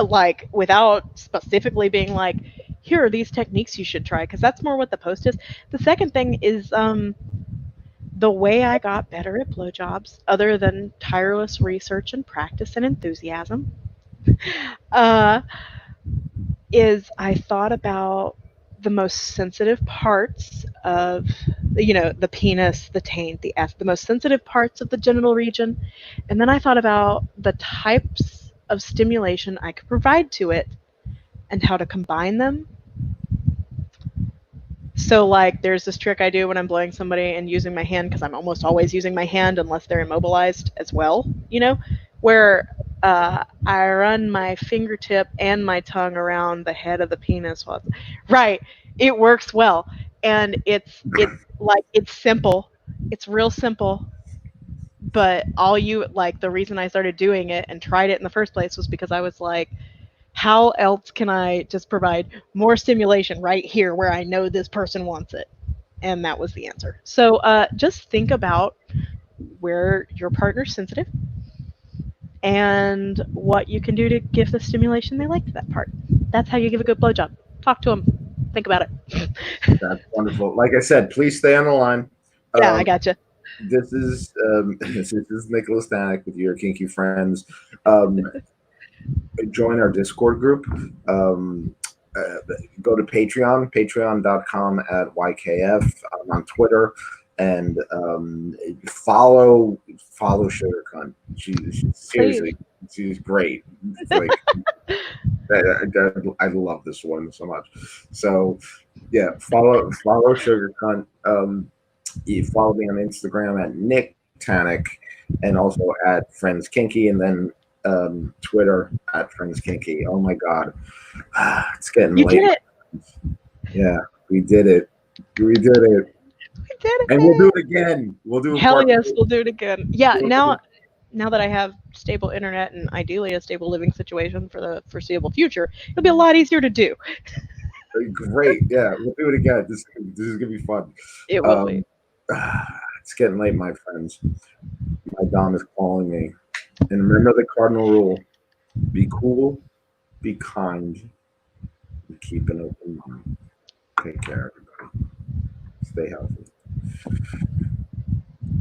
like, without specifically being like, here are these techniques you should try, because that's more what the post is. The second thing is the way I got better at blowjobs, other than tireless research and practice and enthusiasm, uh, is I thought about the most sensitive parts of, the penis, the taint, the S, the most sensitive parts of the genital region, and then I thought about the types of stimulation I could provide to it and how to combine them. So, like, there's this trick I do when I'm blowing somebody and using my hand, because I'm almost always using my hand unless they're immobilized as well, where I run my fingertip and my tongue around the head of the penis. Right, it works well, and it's simple. It's real simple, but the reason I started doing it and tried it in the first place was because I was like, how else can I just provide more stimulation right here where I know this person wants it? And that was the answer. So just think about where your partner's sensitive and what you can do to give the stimulation they like to that part. That's how you give a good blowjob. Talk to them. Think about it. That's wonderful. Like I said, please stay on the line. Yeah, I Um, gotcha. this is this is Nicholas Tanek with your kinky friends. Um, Join our Discord group. Um, uh, Go to Patreon, patreon.com at YKF. I'm on Twitter. And follow Sugar Cunt. She's Please. seriously, she's great. Like I love this one so much. So yeah, follow Sugar Cunt. You follow me on Instagram at Nick Tanek, and also at Friends Kinky, and then Twitter at Friends Kinky. Oh my God, it's getting You late. did it. Yeah, we did it. We did it, We did and we'll do it. it again. We'll do a Hell part yes, two. we'll do it again. Yeah, We'll do now that I have stable internet and ideally a stable living situation for the foreseeable future, it'll be a lot easier to do. Great. Yeah, we'll do it again. This is gonna be fun. It will be. Um, it's getting late, my friends. My dom is calling me, and remember the cardinal rule: be cool, be kind, and keep an open mind. Take care, everybody. Stay healthy.